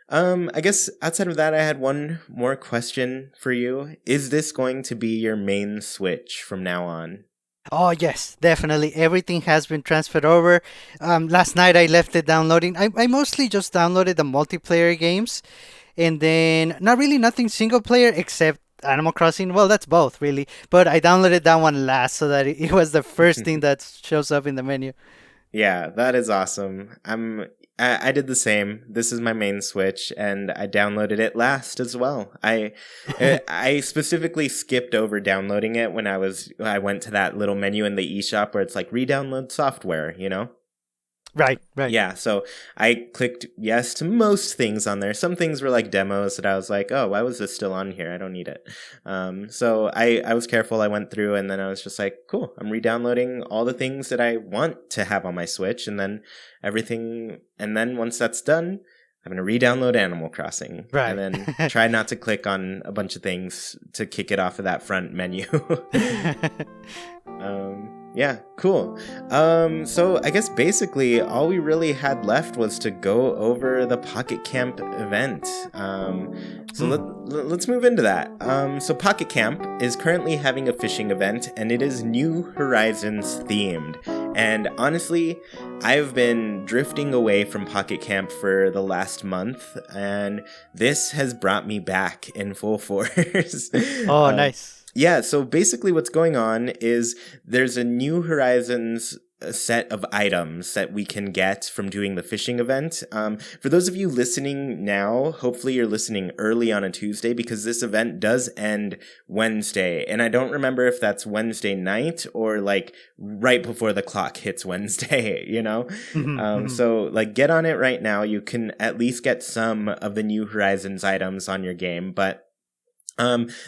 I guess outside of that, I had one more question for you. Is this going to be your main Switch from now on? Oh, yes, definitely. Everything has been transferred over. Last night I left it downloading. I mostly just downloaded the multiplayer games, and then not really nothing single player except Animal Crossing. Well, that's both really, but I downloaded that one last so that it was the first thing that shows up in the menu. Yeah, that is awesome. I did the same. This is my main Switch, and I downloaded it last as well. I specifically skipped over downloading it when I went to that little menu in the eShop where it's like re-download software, you know? Right, right. Yeah, so I clicked yes to most things on there. Some things were like demos that I was like, oh, why was this still on here? I don't need it. So I was careful. I went through and then I was just like, cool, I'm re-downloading all the things that I want to have on my Switch. And then everything, and then once that's done, I'm going to re-download Animal Crossing. Right. And then try not to click on a bunch of things to kick it off of that front menu. Yeah, cool. So I guess basically all we really had left was to go over the Pocket Camp event. Let's move into that. So Pocket Camp is currently having a fishing event, and it is New Horizons themed. And honestly, I've been drifting away from Pocket Camp for the last month, and this has brought me back in full force. Oh, nice. Yeah, so basically what's going on is there's a New Horizons set of items that we can get from doing the fishing event. For those of you listening now, hopefully you're listening early on a Tuesday because this event does end Wednesday. And I don't remember if that's Wednesday night or like right before the clock hits Wednesday, you know? So like get on it right now. You can at least get some of the New Horizons items on your game, but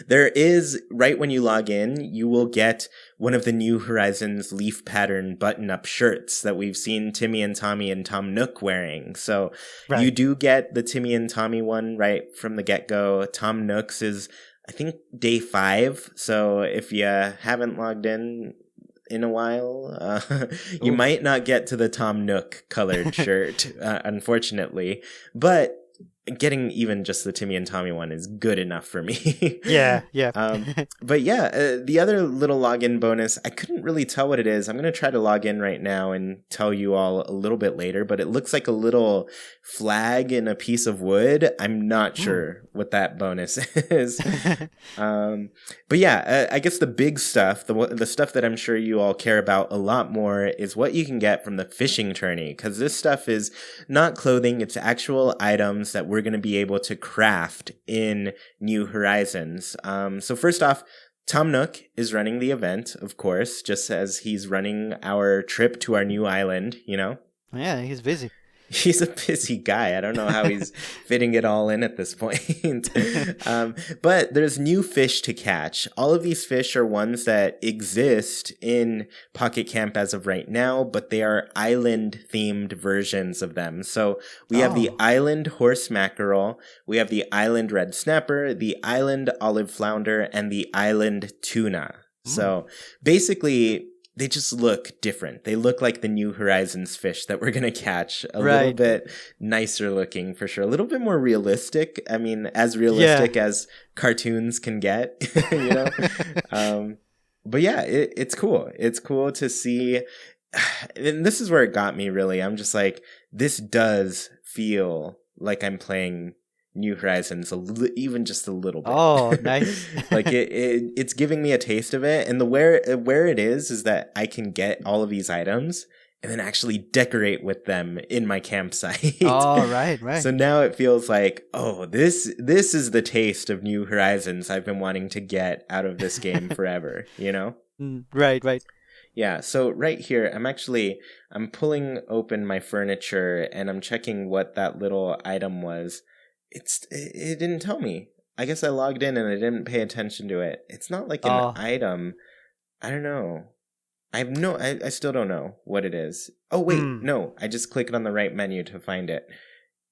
there is, right when you log in, you will get one of the New Horizons leaf pattern button-up shirts that we've seen Timmy and Tommy and Tom Nook wearing. So you do get the Timmy and Tommy one right from the get-go. Tom Nook's is, I think, day 5. So if you haven't logged in a while, you might not get to the Tom Nook colored shirt, unfortunately. But getting even just the Timmy and Tommy one is good enough for me. Yeah. But yeah, the other little login bonus, I couldn't really tell what it is. I'm going to try to log in right now and tell you all a little bit later, but it looks like a little flag in a piece of wood. I'm not sure what that bonus is. But yeah, I guess the big stuff, the stuff that I'm sure you all care about a lot more is what you can get from the fishing tourney, because this stuff is not clothing, it's actual items that we're going to be able to craft in New Horizons. So first off, Tom Nook is running the event, of course, just as he's running our trip to our new island, you know? Yeah, he's busy. He's a busy guy. I don't know how he's fitting it all in at this point. But there's new fish to catch. All of these fish are ones that exist in Pocket Camp as of right now, but they are island-themed versions of them. So we have the island horse mackerel, we have the island red snapper, the island olive flounder, and the island tuna. So basically, they just look different. They look like the New Horizons fish that we're going to catch. A little bit nicer looking, for sure. A little bit more realistic. I mean, as realistic as cartoons can get, you know? But yeah, it's cool. It's cool to see. And this is where it got me, really. I'm just like, this does feel like I'm playing New Horizons even just a little bit. Oh, nice. Like it's giving me a taste of it, and the where it is that I can get all of these items and then actually decorate with them in my campsite. Oh, right. So now it feels like, oh, this is the taste of New Horizons I've been wanting to get out of this game forever, you know? Right. Yeah, so right here, I'm pulling open my furniture and I'm checking what that little item was. It didn't tell me. I guess I logged in and I didn't pay attention to it. It's not like an item. I don't know. I still don't know what it is. Oh, wait, no. I just clicked on the right menu to find it.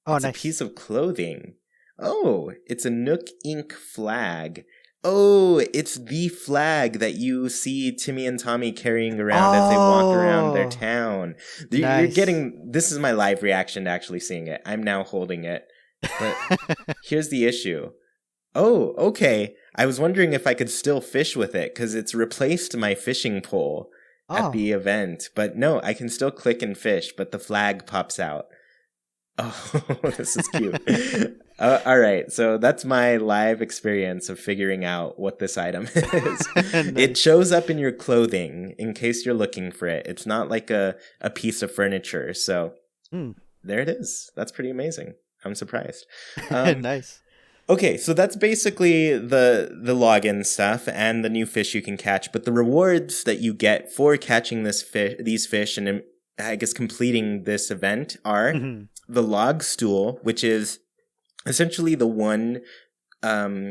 Oh, it's nice. a piece of clothing. Oh, it's a Nook Inc. flag. Oh, it's the flag that you see Timmy and Tommy carrying around as they walk around their town. You're getting... This is my live reaction to actually seeing it. I'm now holding it. But here's the issue. Oh, okay. I was wondering if I could still fish with it because it's replaced my fishing pole at the event. But no, I can still click and fish, but the flag pops out. Oh, this is cute. All right. So that's my live experience of figuring out what this item is. It shows up in your clothing in case you're looking for it. It's not like a piece of furniture. So there it is. That's pretty amazing. I'm surprised. Nice. Okay, so that's basically the login stuff and the new fish you can catch. But the rewards that you get for catching these fish and I guess, completing this event are Hmm. the log stool, which is essentially the one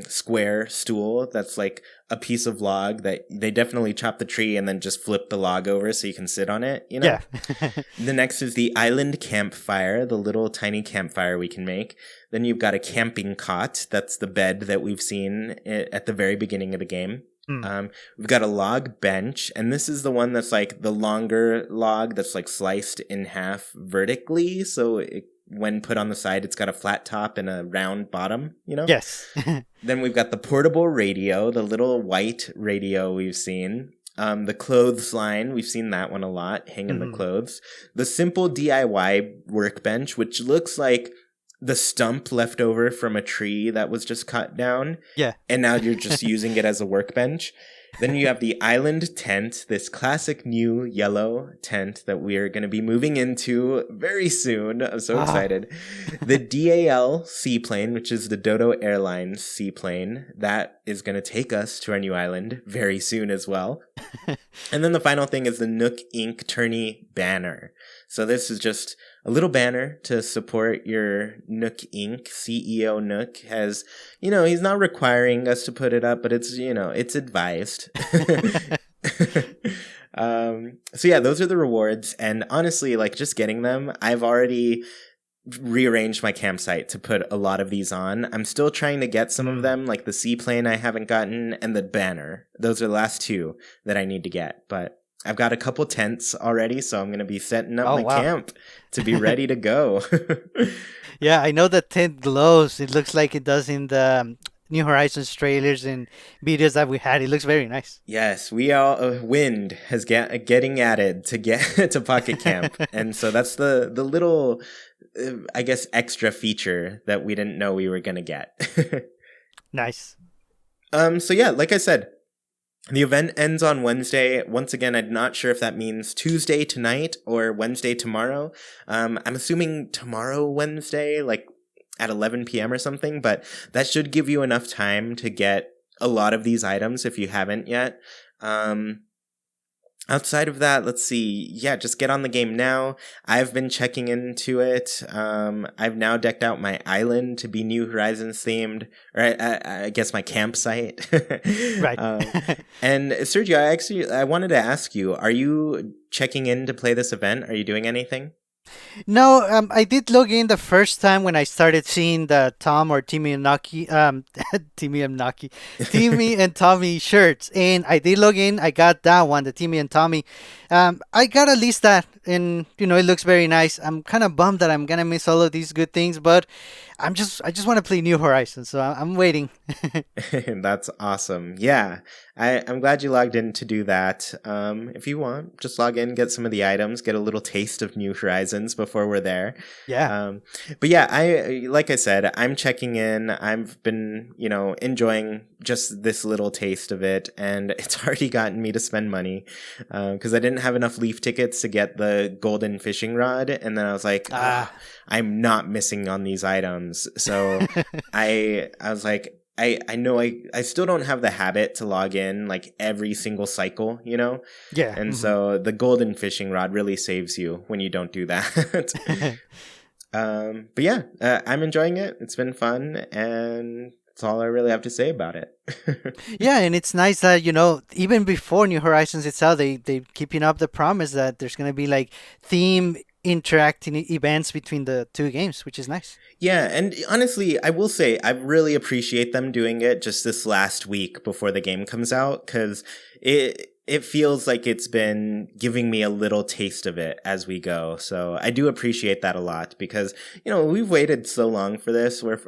square stool that's like a piece of log that they definitely chop the tree and then just flip the log over so you can sit on it, you know? Yeah. The next is the island campfire, the little tiny campfire we can make. Then you've got a camping cot. That's the bed that we've seen at the very beginning of the game. Mm. We've got a log bench, and this is the one that's like the longer log that's like sliced in half vertically. So when put on the side, it's got a flat top and a round bottom, you know? Yes. Then we've got the portable radio, the little white radio we've seen. The clothesline, we've seen that one a lot, hanging the Mhm. clothes. The simple DIY workbench, which looks like the stump left over from a tree that was just cut down, Yeah. and now you're just using it as a workbench. Then you have the island tent, this classic new yellow tent that we are going to be moving into very soon. I'm so Ah. excited. The DAL seaplane, which is the Dodo Airlines seaplane, that is going to take us to our new island very soon as well. And then the final thing is the Nook Inc. tourney banner. So this is just a little banner to support your Nook Inc. CEO Nook has, he's not requiring us to put it up, but it's, it's advised. So yeah, those are the rewards. And honestly, like just getting them, I've already rearranged my campsite to put a lot of these on. I'm still trying to get some of them, like the seaplane I haven't gotten and the banner. Those are the last two that I need to get, but I've got a couple tents already, so I'm going to be setting up Oh, my wow. camp to be ready to go. Yeah, I know the tent glows. It looks like it does in the New Horizons trailers and videos that we had. It looks very nice. Yes, we all wind has getting added to get to Pocket Camp, and so that's the little, I guess, extra feature that we didn't know we were going to get. Nice. So yeah, like I said, the event ends on Wednesday. Once again, I'm not sure if that means Tuesday tonight or Wednesday tomorrow. I'm assuming tomorrow, Wednesday, like at 11 p.m. or something, but that should give you enough time to get a lot of these items if you haven't yet. Outside of that, let's see. Yeah, just get on the game now. I've been checking into it. I've now decked out my island to be New Horizons themed, or I guess my campsite. Right. And Sergio, I wanted to ask you: are you checking in to play this event? Are you doing anything? No, I did log in the first time when I started seeing the Tom or Timmy and Naki, Timmy and Tommy shirts, and I did log in. I got that one, the Timmy and Tommy. I got at least that, and it looks very nice. I'm kind of bummed that I'm gonna miss all of these good things, but I just want to play New Horizons, so I'm waiting. That's awesome. Yeah, I'm glad you logged in to do that. If you want, just log in, get some of the items, get a little taste of New Horizons before we're there. Yeah. But yeah, like I said, I'm checking in. I've been, enjoying just this little taste of it, and it's already gotten me to spend money because I didn't have enough Leaf tickets to get the golden fishing rod, and then I was like, I'm not missing on these items. So I was like, I know I still don't have the habit to log in like every single cycle, Yeah. And so the golden fishing rod really saves you when you don't do that. But yeah, I'm enjoying it. It's been fun, and that's all I really have to say about it. Yeah, and it's nice that even before New Horizons itself, they keeping up the promise that there's gonna be like theme interacting events between the two games, which is nice. Yeah, and honestly, I will say I really appreciate them doing it just this last week before the game comes out, because it feels like it's been giving me a little taste of it as we go. So I do appreciate that a lot because, we've waited so long for this. We're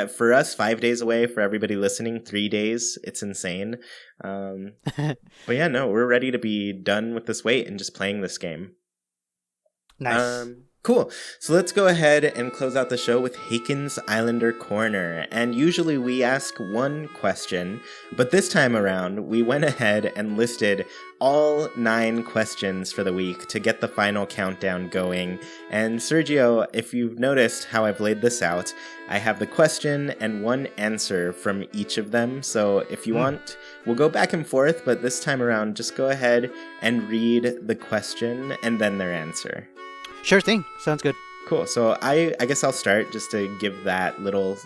for us 5 days away, for everybody listening 3 days. It's insane. But yeah, no, we're ready to be done with this wait and just playing this game. Nice. Cool. So let's go ahead and close out the show with Haken's Islander Corner. And usually we ask one question, but this time around we went ahead and listed all 9 questions for the week to get the final countdown going. And Sergio, if you've noticed how I've laid this out, I have the question and one answer from each of them. So if you want, we'll go back and forth, but this time around, just go ahead and read the question and then their answer. Sure thing. Sounds good. Cool. So I guess I'll start just to give that little,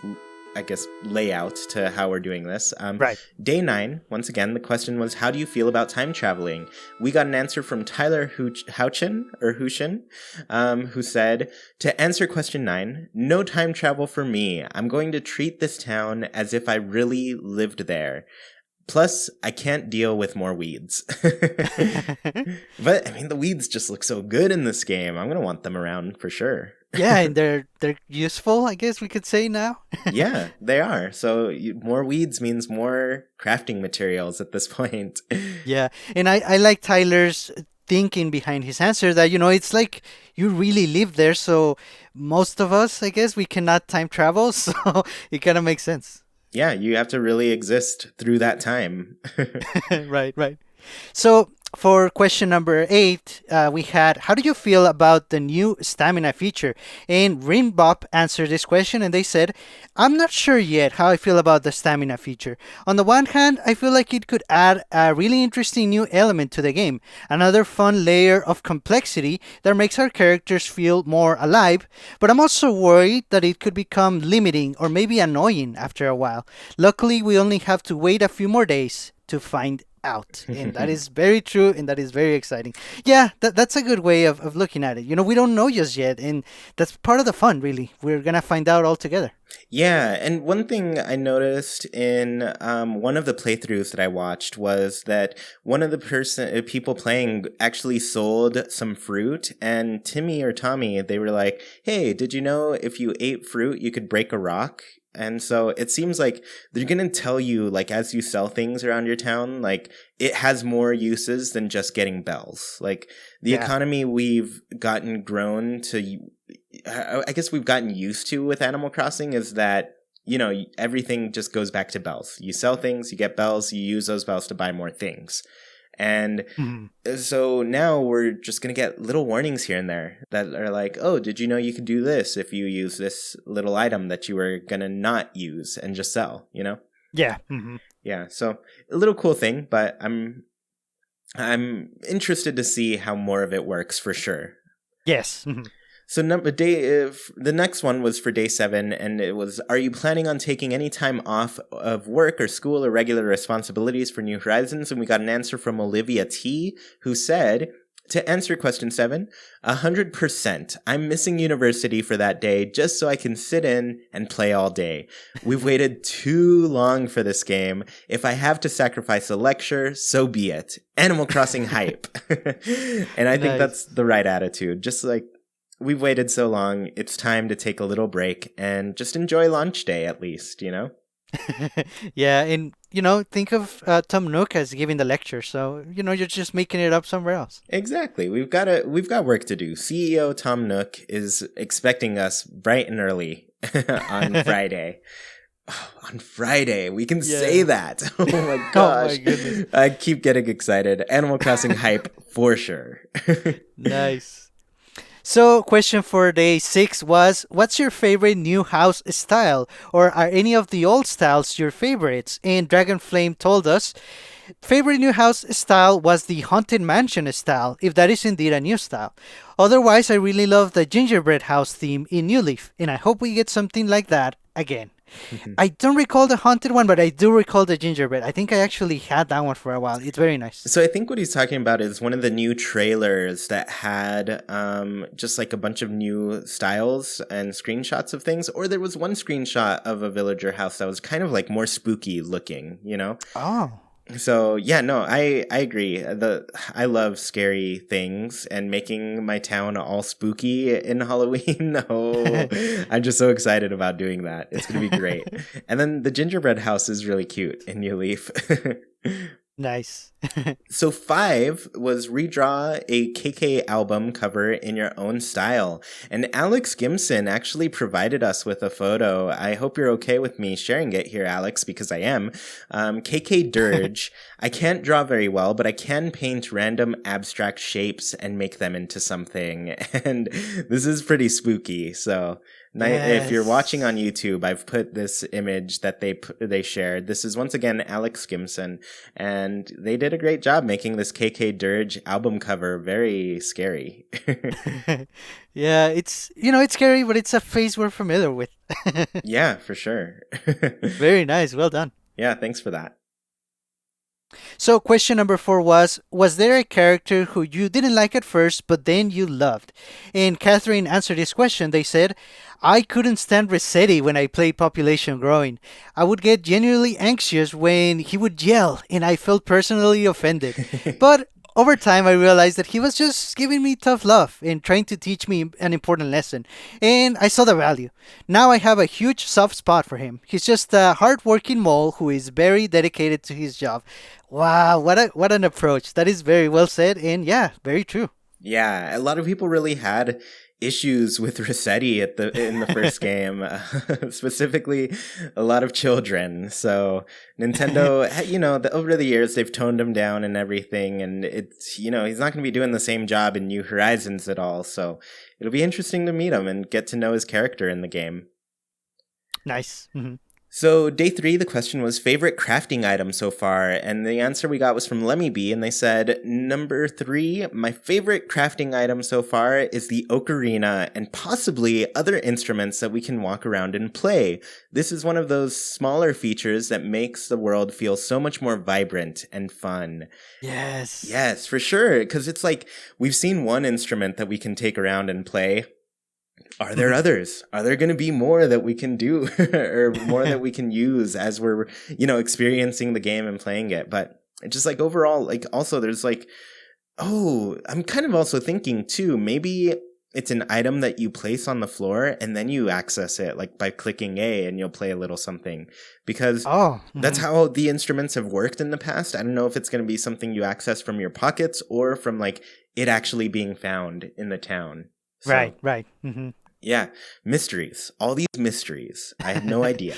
layout to how we're doing this. Right. Day 9, once again, the question was, how do you feel about time traveling? We got an answer from Tyler Houchin, who said, to answer question 9, no time travel for me. I'm going to treat this town as if I really lived there. Plus, I can't deal with more weeds. But, I mean, the weeds just look so good in this game. I'm going to want them around for sure. Yeah, and they're useful, I guess we could say now. Yeah, they are. So more weeds means more crafting materials at this point. Yeah, and I like Tyler's thinking behind his answer that, it's like you really live there. So most of us, I guess, we cannot time travel. So it kind of makes sense. Yeah, you have to really exist through that time. Right. So for question number 8, we had, how do you feel about the new stamina feature? And Rimbop answered this question and they said, I'm not sure yet how I feel about the stamina feature. On the one hand, I feel like it could add a really interesting new element to the game, another fun layer of complexity that makes our characters feel more alive, but I'm also worried that it could become limiting or maybe annoying after a while. Luckily, we only have to wait a few more days to find out, and that is very true, and that is very exciting. Yeah, that's a good way of looking at it. We don't know just yet, and that's part of the fun, really. We're gonna find out all together. Yeah, and one thing I noticed in one of the playthroughs that I watched was that one of the people playing actually sold some fruit, and Timmy or Tommy, they were like, hey, did you know if you ate fruit, you could break a rock? And so it seems like they're going to tell you, like, as you sell things around your town, like, it has more uses than just getting bells. Like, the economy we've gotten grown to, I guess we've gotten used to with Animal Crossing is that, everything just goes back to bells. You sell things, you get bells, you use those bells to buy more things. And so now we're just going to get little warnings here and there that are like, oh, did you know you could do this if you use this little item that you were going to not use and just sell, Yeah. Yeah, so a little cool thing, but I'm interested to see how more of it works for sure. Yes. So the next one was for day 7, and it was, are you planning on taking any time off of work or school or regular responsibilities for New Horizons? And we got an answer from Olivia T, who said, to answer question 7, 100%. I'm missing university for that day just so I can sit in and play all day. We've waited too long for this game. If I have to sacrifice a lecture, so be it. Animal Crossing hype. And I think that's the right attitude. Just like, we've waited so long, it's time to take a little break and just enjoy launch day at least, Yeah, and think of Tom Nook as giving the lecture, so you're just making it up somewhere else. Exactly. We've got work to do. CEO Tom Nook is expecting us bright and early on Friday. Oh, on Friday, we can say that. Oh my gosh. Oh my goodness. I keep getting excited. Animal Crossing hype for sure. Nice. So, question for day 6 was, what's your favorite new house style? Or are any of the old styles your favorites? And Dragonflame told us, favorite new house style was the Haunted Mansion style, if that is indeed a new style. Otherwise, I really love the gingerbread house theme in New Leaf, and I hope we get something like that again. I don't recall the haunted one, but I do recall the gingerbread. I think I actually had that one for a while. It's very nice. So I think what he's talking about is one of the new trailers that had just like a bunch of new styles and screenshots of things. Or there was one screenshot of a villager house that was kind of like more spooky looking, Oh. So yeah, no, I agree. I love scary things, and making my town all spooky in Halloween. Oh, I'm just so excited about doing that. It's gonna be great. And then the gingerbread house is really cute in New Leaf. Nice. So 5 was redraw a KK album cover in your own style. And Alex Gimson actually provided us with a photo. I hope you're okay with me sharing it here, Alex, because I am. KK Dirge. I can't draw very well, but I can paint random abstract shapes and make them into something. And this is pretty spooky. So if you're watching on Yes. YouTube, I've put this image that they shared. This is once again Alex Gimson, and they did a great job making this KK Dirge album cover very scary. Yeah, it's scary, but it's a face we're familiar with. Yeah, for sure. Very nice. Well done. Yeah, thanks for that. So, question number 4 was there a character who you didn't like at first, but then you loved? And Catherine answered this question. They said, I couldn't stand Rossetti when I played Population Growing. I would get genuinely anxious when he would yell, and I felt personally offended. But over time, I realized that he was just giving me tough love and trying to teach me an important lesson. And I saw the value. Now I have a huge soft spot for him. He's just a hardworking mole who is very dedicated to his job. Wow, what an approach. That is very well said, and yeah, very true. Yeah, a lot of people really had issues with Rossetti in the first game, specifically a lot of children. So Nintendo, over the years they've toned him down and everything, and it's he's not going to be doing the same job in New Horizons at all. So it'll be interesting to meet him and get to know his character in the game. Nice. Mm-hmm. So day 3, the question was favorite crafting item so far, and the answer we got was from Lemmy B, and they said, number 3, my favorite crafting item so far is the ocarina and possibly other instruments that we can walk around and play. This is one of those smaller features that makes the world feel so much more vibrant and fun. Yes. Yes, for sure, because it's like we've seen one instrument that we can take around and play. Are there others? Are there going to be more that we can do or more that we can use as we're, experiencing the game and playing it? But just like overall, like also there's like, I'm kind of also thinking too, maybe it's an item that you place on the floor and then you access it like by clicking A and you'll play a little something because that's how the instruments have worked in the past. I don't know if it's going to be something you access from your pockets or from like it actually being found in the town. So, Right. Mm-hmm. Yeah, mysteries. All these mysteries. I have no idea.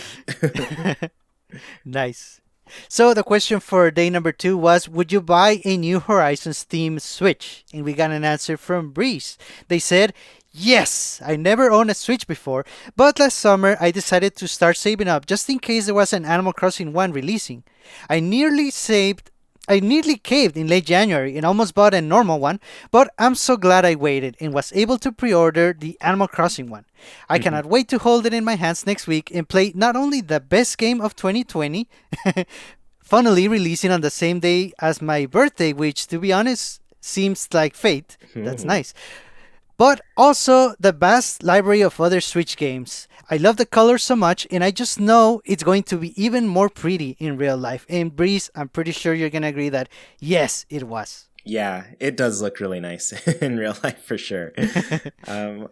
Nice. So the question for day number 2 was, would you buy a New Horizons themed Switch? And we got an answer from Breeze. They said, yes, I never owned a Switch before, but last summer I decided to start saving up just in case there was an Animal Crossing 1 releasing. I nearly caved in late January and almost bought a normal one, but I'm so glad I waited and was able to pre-order the Animal Crossing one. I cannot wait to hold it in my hands next week and play not only the best game of 2020, funnily releasing on the same day as my birthday, which to be honest seems like fate. That's nice. But also the vast library of other Switch games. I love the colors so much, and I just know it's going to be even more pretty in real life. And Breeze, I'm pretty sure you're going to agree that yes, it was. Yeah, it does look really nice in real life for sure.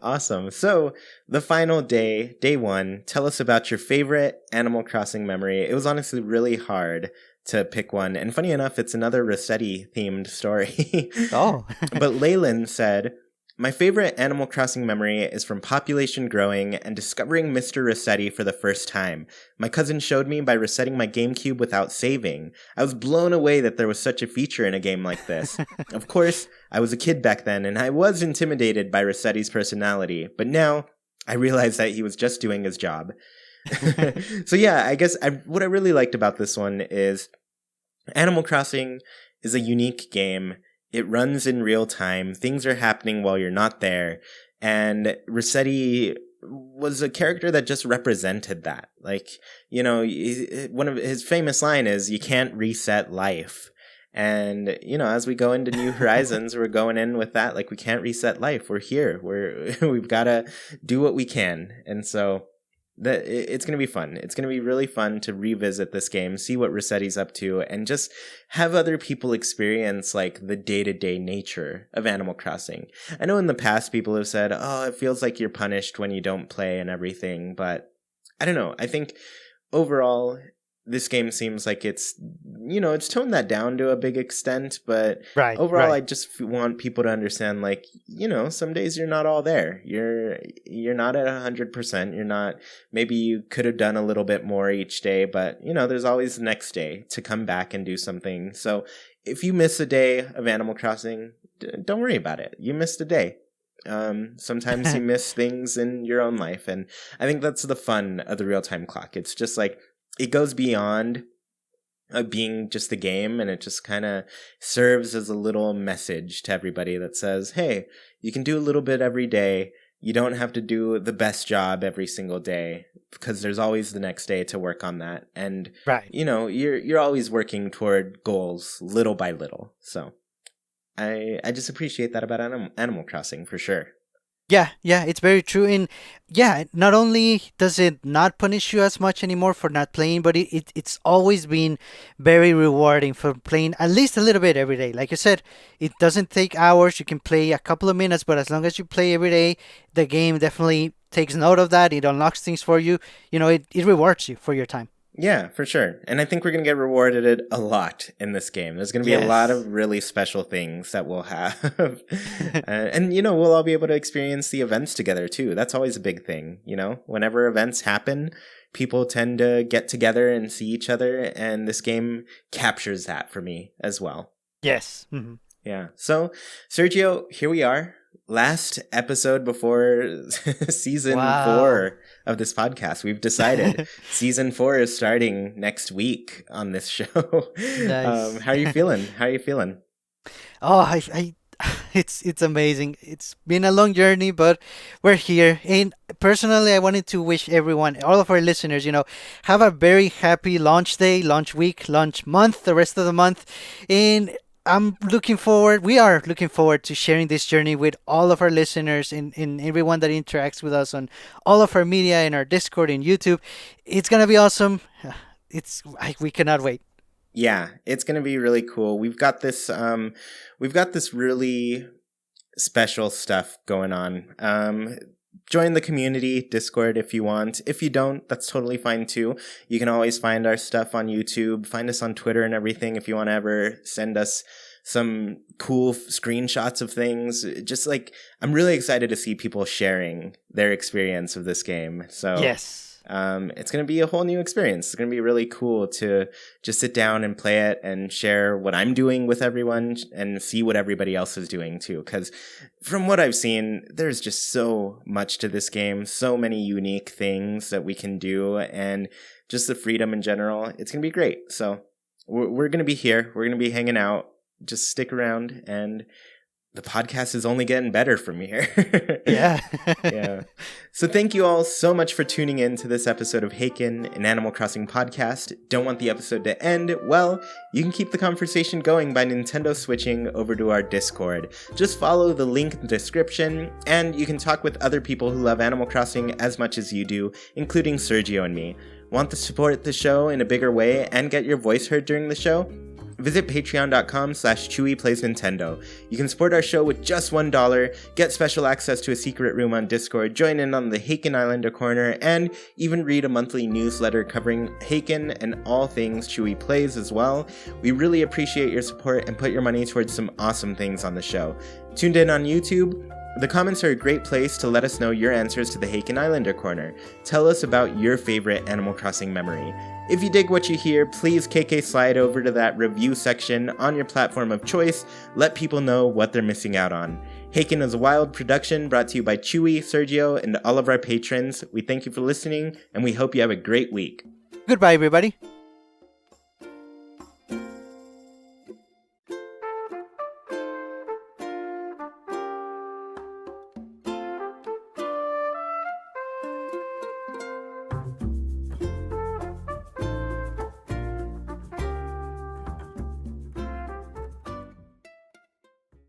Awesome. So the final day, day 1, tell us about your favorite Animal Crossing memory. It was honestly really hard to pick one. And funny enough, it's another Rossetti themed story. But Leyland said, my favorite Animal Crossing memory is from population growing and discovering Mr. Rossetti for the first time. My cousin showed me by resetting my GameCube without saving. I was blown away that there was such a feature in a game like this. Of course, I was a kid back then and I was intimidated by Rossetti's personality, but now I realize that he was just doing his job. So yeah, I guess what I really liked about this one is Animal Crossing is a unique game. It runs in real time. Things are happening while you're not there. And Rossetti was a character that just represented that. Like, one of his famous line is, you can't reset life. And, as we go into New Horizons, we're going in with that. Like, we can't reset life. We're here. We've got to do what we can. And so it's going to be fun. It's going to be really fun to revisit this game, see what Rossetti's up to, and just have other people experience like the day-to-day nature of Animal Crossing. I know in the past people have said, oh, it feels like you're punished when you don't play and everything, but I don't know. I think overall this game seems like it's, it's toned that down to a big extent, but Right, overall, right. I just want people to understand, like, some days you're not all there. You're not at 100%. You're not. Maybe you could have done a little bit more each day, but there's always the next day to come back and do something. So if you miss a day of Animal Crossing, don't worry about it. You missed a day. Sometimes you miss things in your own life, and I think that's the fun of the real-time clock. It's just like it goes beyond being just a game, and it just kind of serves as a little message to everybody that says, hey, you can do a little bit every day. You don't have to do the best job every single day, because there's always the next day to work on that. And Right. You're always working toward goals little by little. So I just appreciate that about Animal Crossing for sure. Yeah, it's very true. And yeah, not only does it not punish you as much anymore for not playing, but it's always been very rewarding for playing at least a little bit every day. Like you said, it doesn't take hours. You can play a couple of minutes, but as long as you play every day, the game definitely takes note of that. It unlocks things for you. It rewards you for your time. Yeah, for sure. And I think we're going to get rewarded a lot in this game. There's going to be a lot of really special things that we'll have. And, we'll all be able to experience the events together, too. That's always a big thing. Whenever events happen, people tend to get together and see each other. And this game captures that for me as well. Yes. Mm-hmm. Yeah. So, Sergio, here we are. Last episode before season 4 of this podcast. We've decided season 4 is starting next week on this show. Nice. How are you feeling? Oh, it's amazing. It's been a long journey, but we're here. And personally, I wanted to wish everyone, all of our listeners, have a very happy launch day, launch week, launch month, the rest of the month. And we are looking forward to sharing this journey with all of our listeners and everyone that interacts with us on all of our media, in our Discord, and YouTube. It's going to be awesome. We cannot wait. Yeah, it's going to be really cool. We've got this really special stuff going on. Join the community Discord if you want. If you don't, that's totally fine too. You can always find our stuff on YouTube, find us on Twitter and everything if you want to ever send us some cool screenshots of things. Just like, I'm really excited to see people sharing their experience of this game. So yes. It's going to be a whole new experience. It's going to be really cool to just sit down and play it and share what I'm doing with everyone and see what everybody else is doing too. Because from what I've seen, there's just so much to this game, so many unique things that we can do, and just the freedom in general. It's going to be great. So we're going to be here. We're going to be hanging out. Just stick around, and the podcast is only getting better from here. Yeah. Yeah. So thank you all so much for tuning in to this episode of Haken, an Animal Crossing podcast. Don't want the episode to end? Well, you can keep the conversation going by Nintendo switching over to our Discord. Just follow the link in the description, and you can talk with other people who love Animal Crossing as much as you do, including Sergio and me. Want to support the show in a bigger way and get your voice heard during the show? Visit patreon.com/ChewyPlaysNintendo. You can support our show with just $1, get special access to a secret room on Discord, join in on the Haken Islander Corner, and even read a monthly newsletter covering Haken and all things Chewy Plays as well. We really appreciate your support and put your money towards some awesome things on the show. Tuned in on YouTube? The comments are a great place to let us know your answers to the Haken Islander Corner. Tell us about your favorite Animal Crossing memory. If you dig what you hear, please KK slide over to that review section on your platform of choice. Let people know what they're missing out on. Haken is a wild production brought to you by Chewy, Sergio, and all of our patrons. We thank you for listening, and we hope you have a great week. Goodbye, everybody.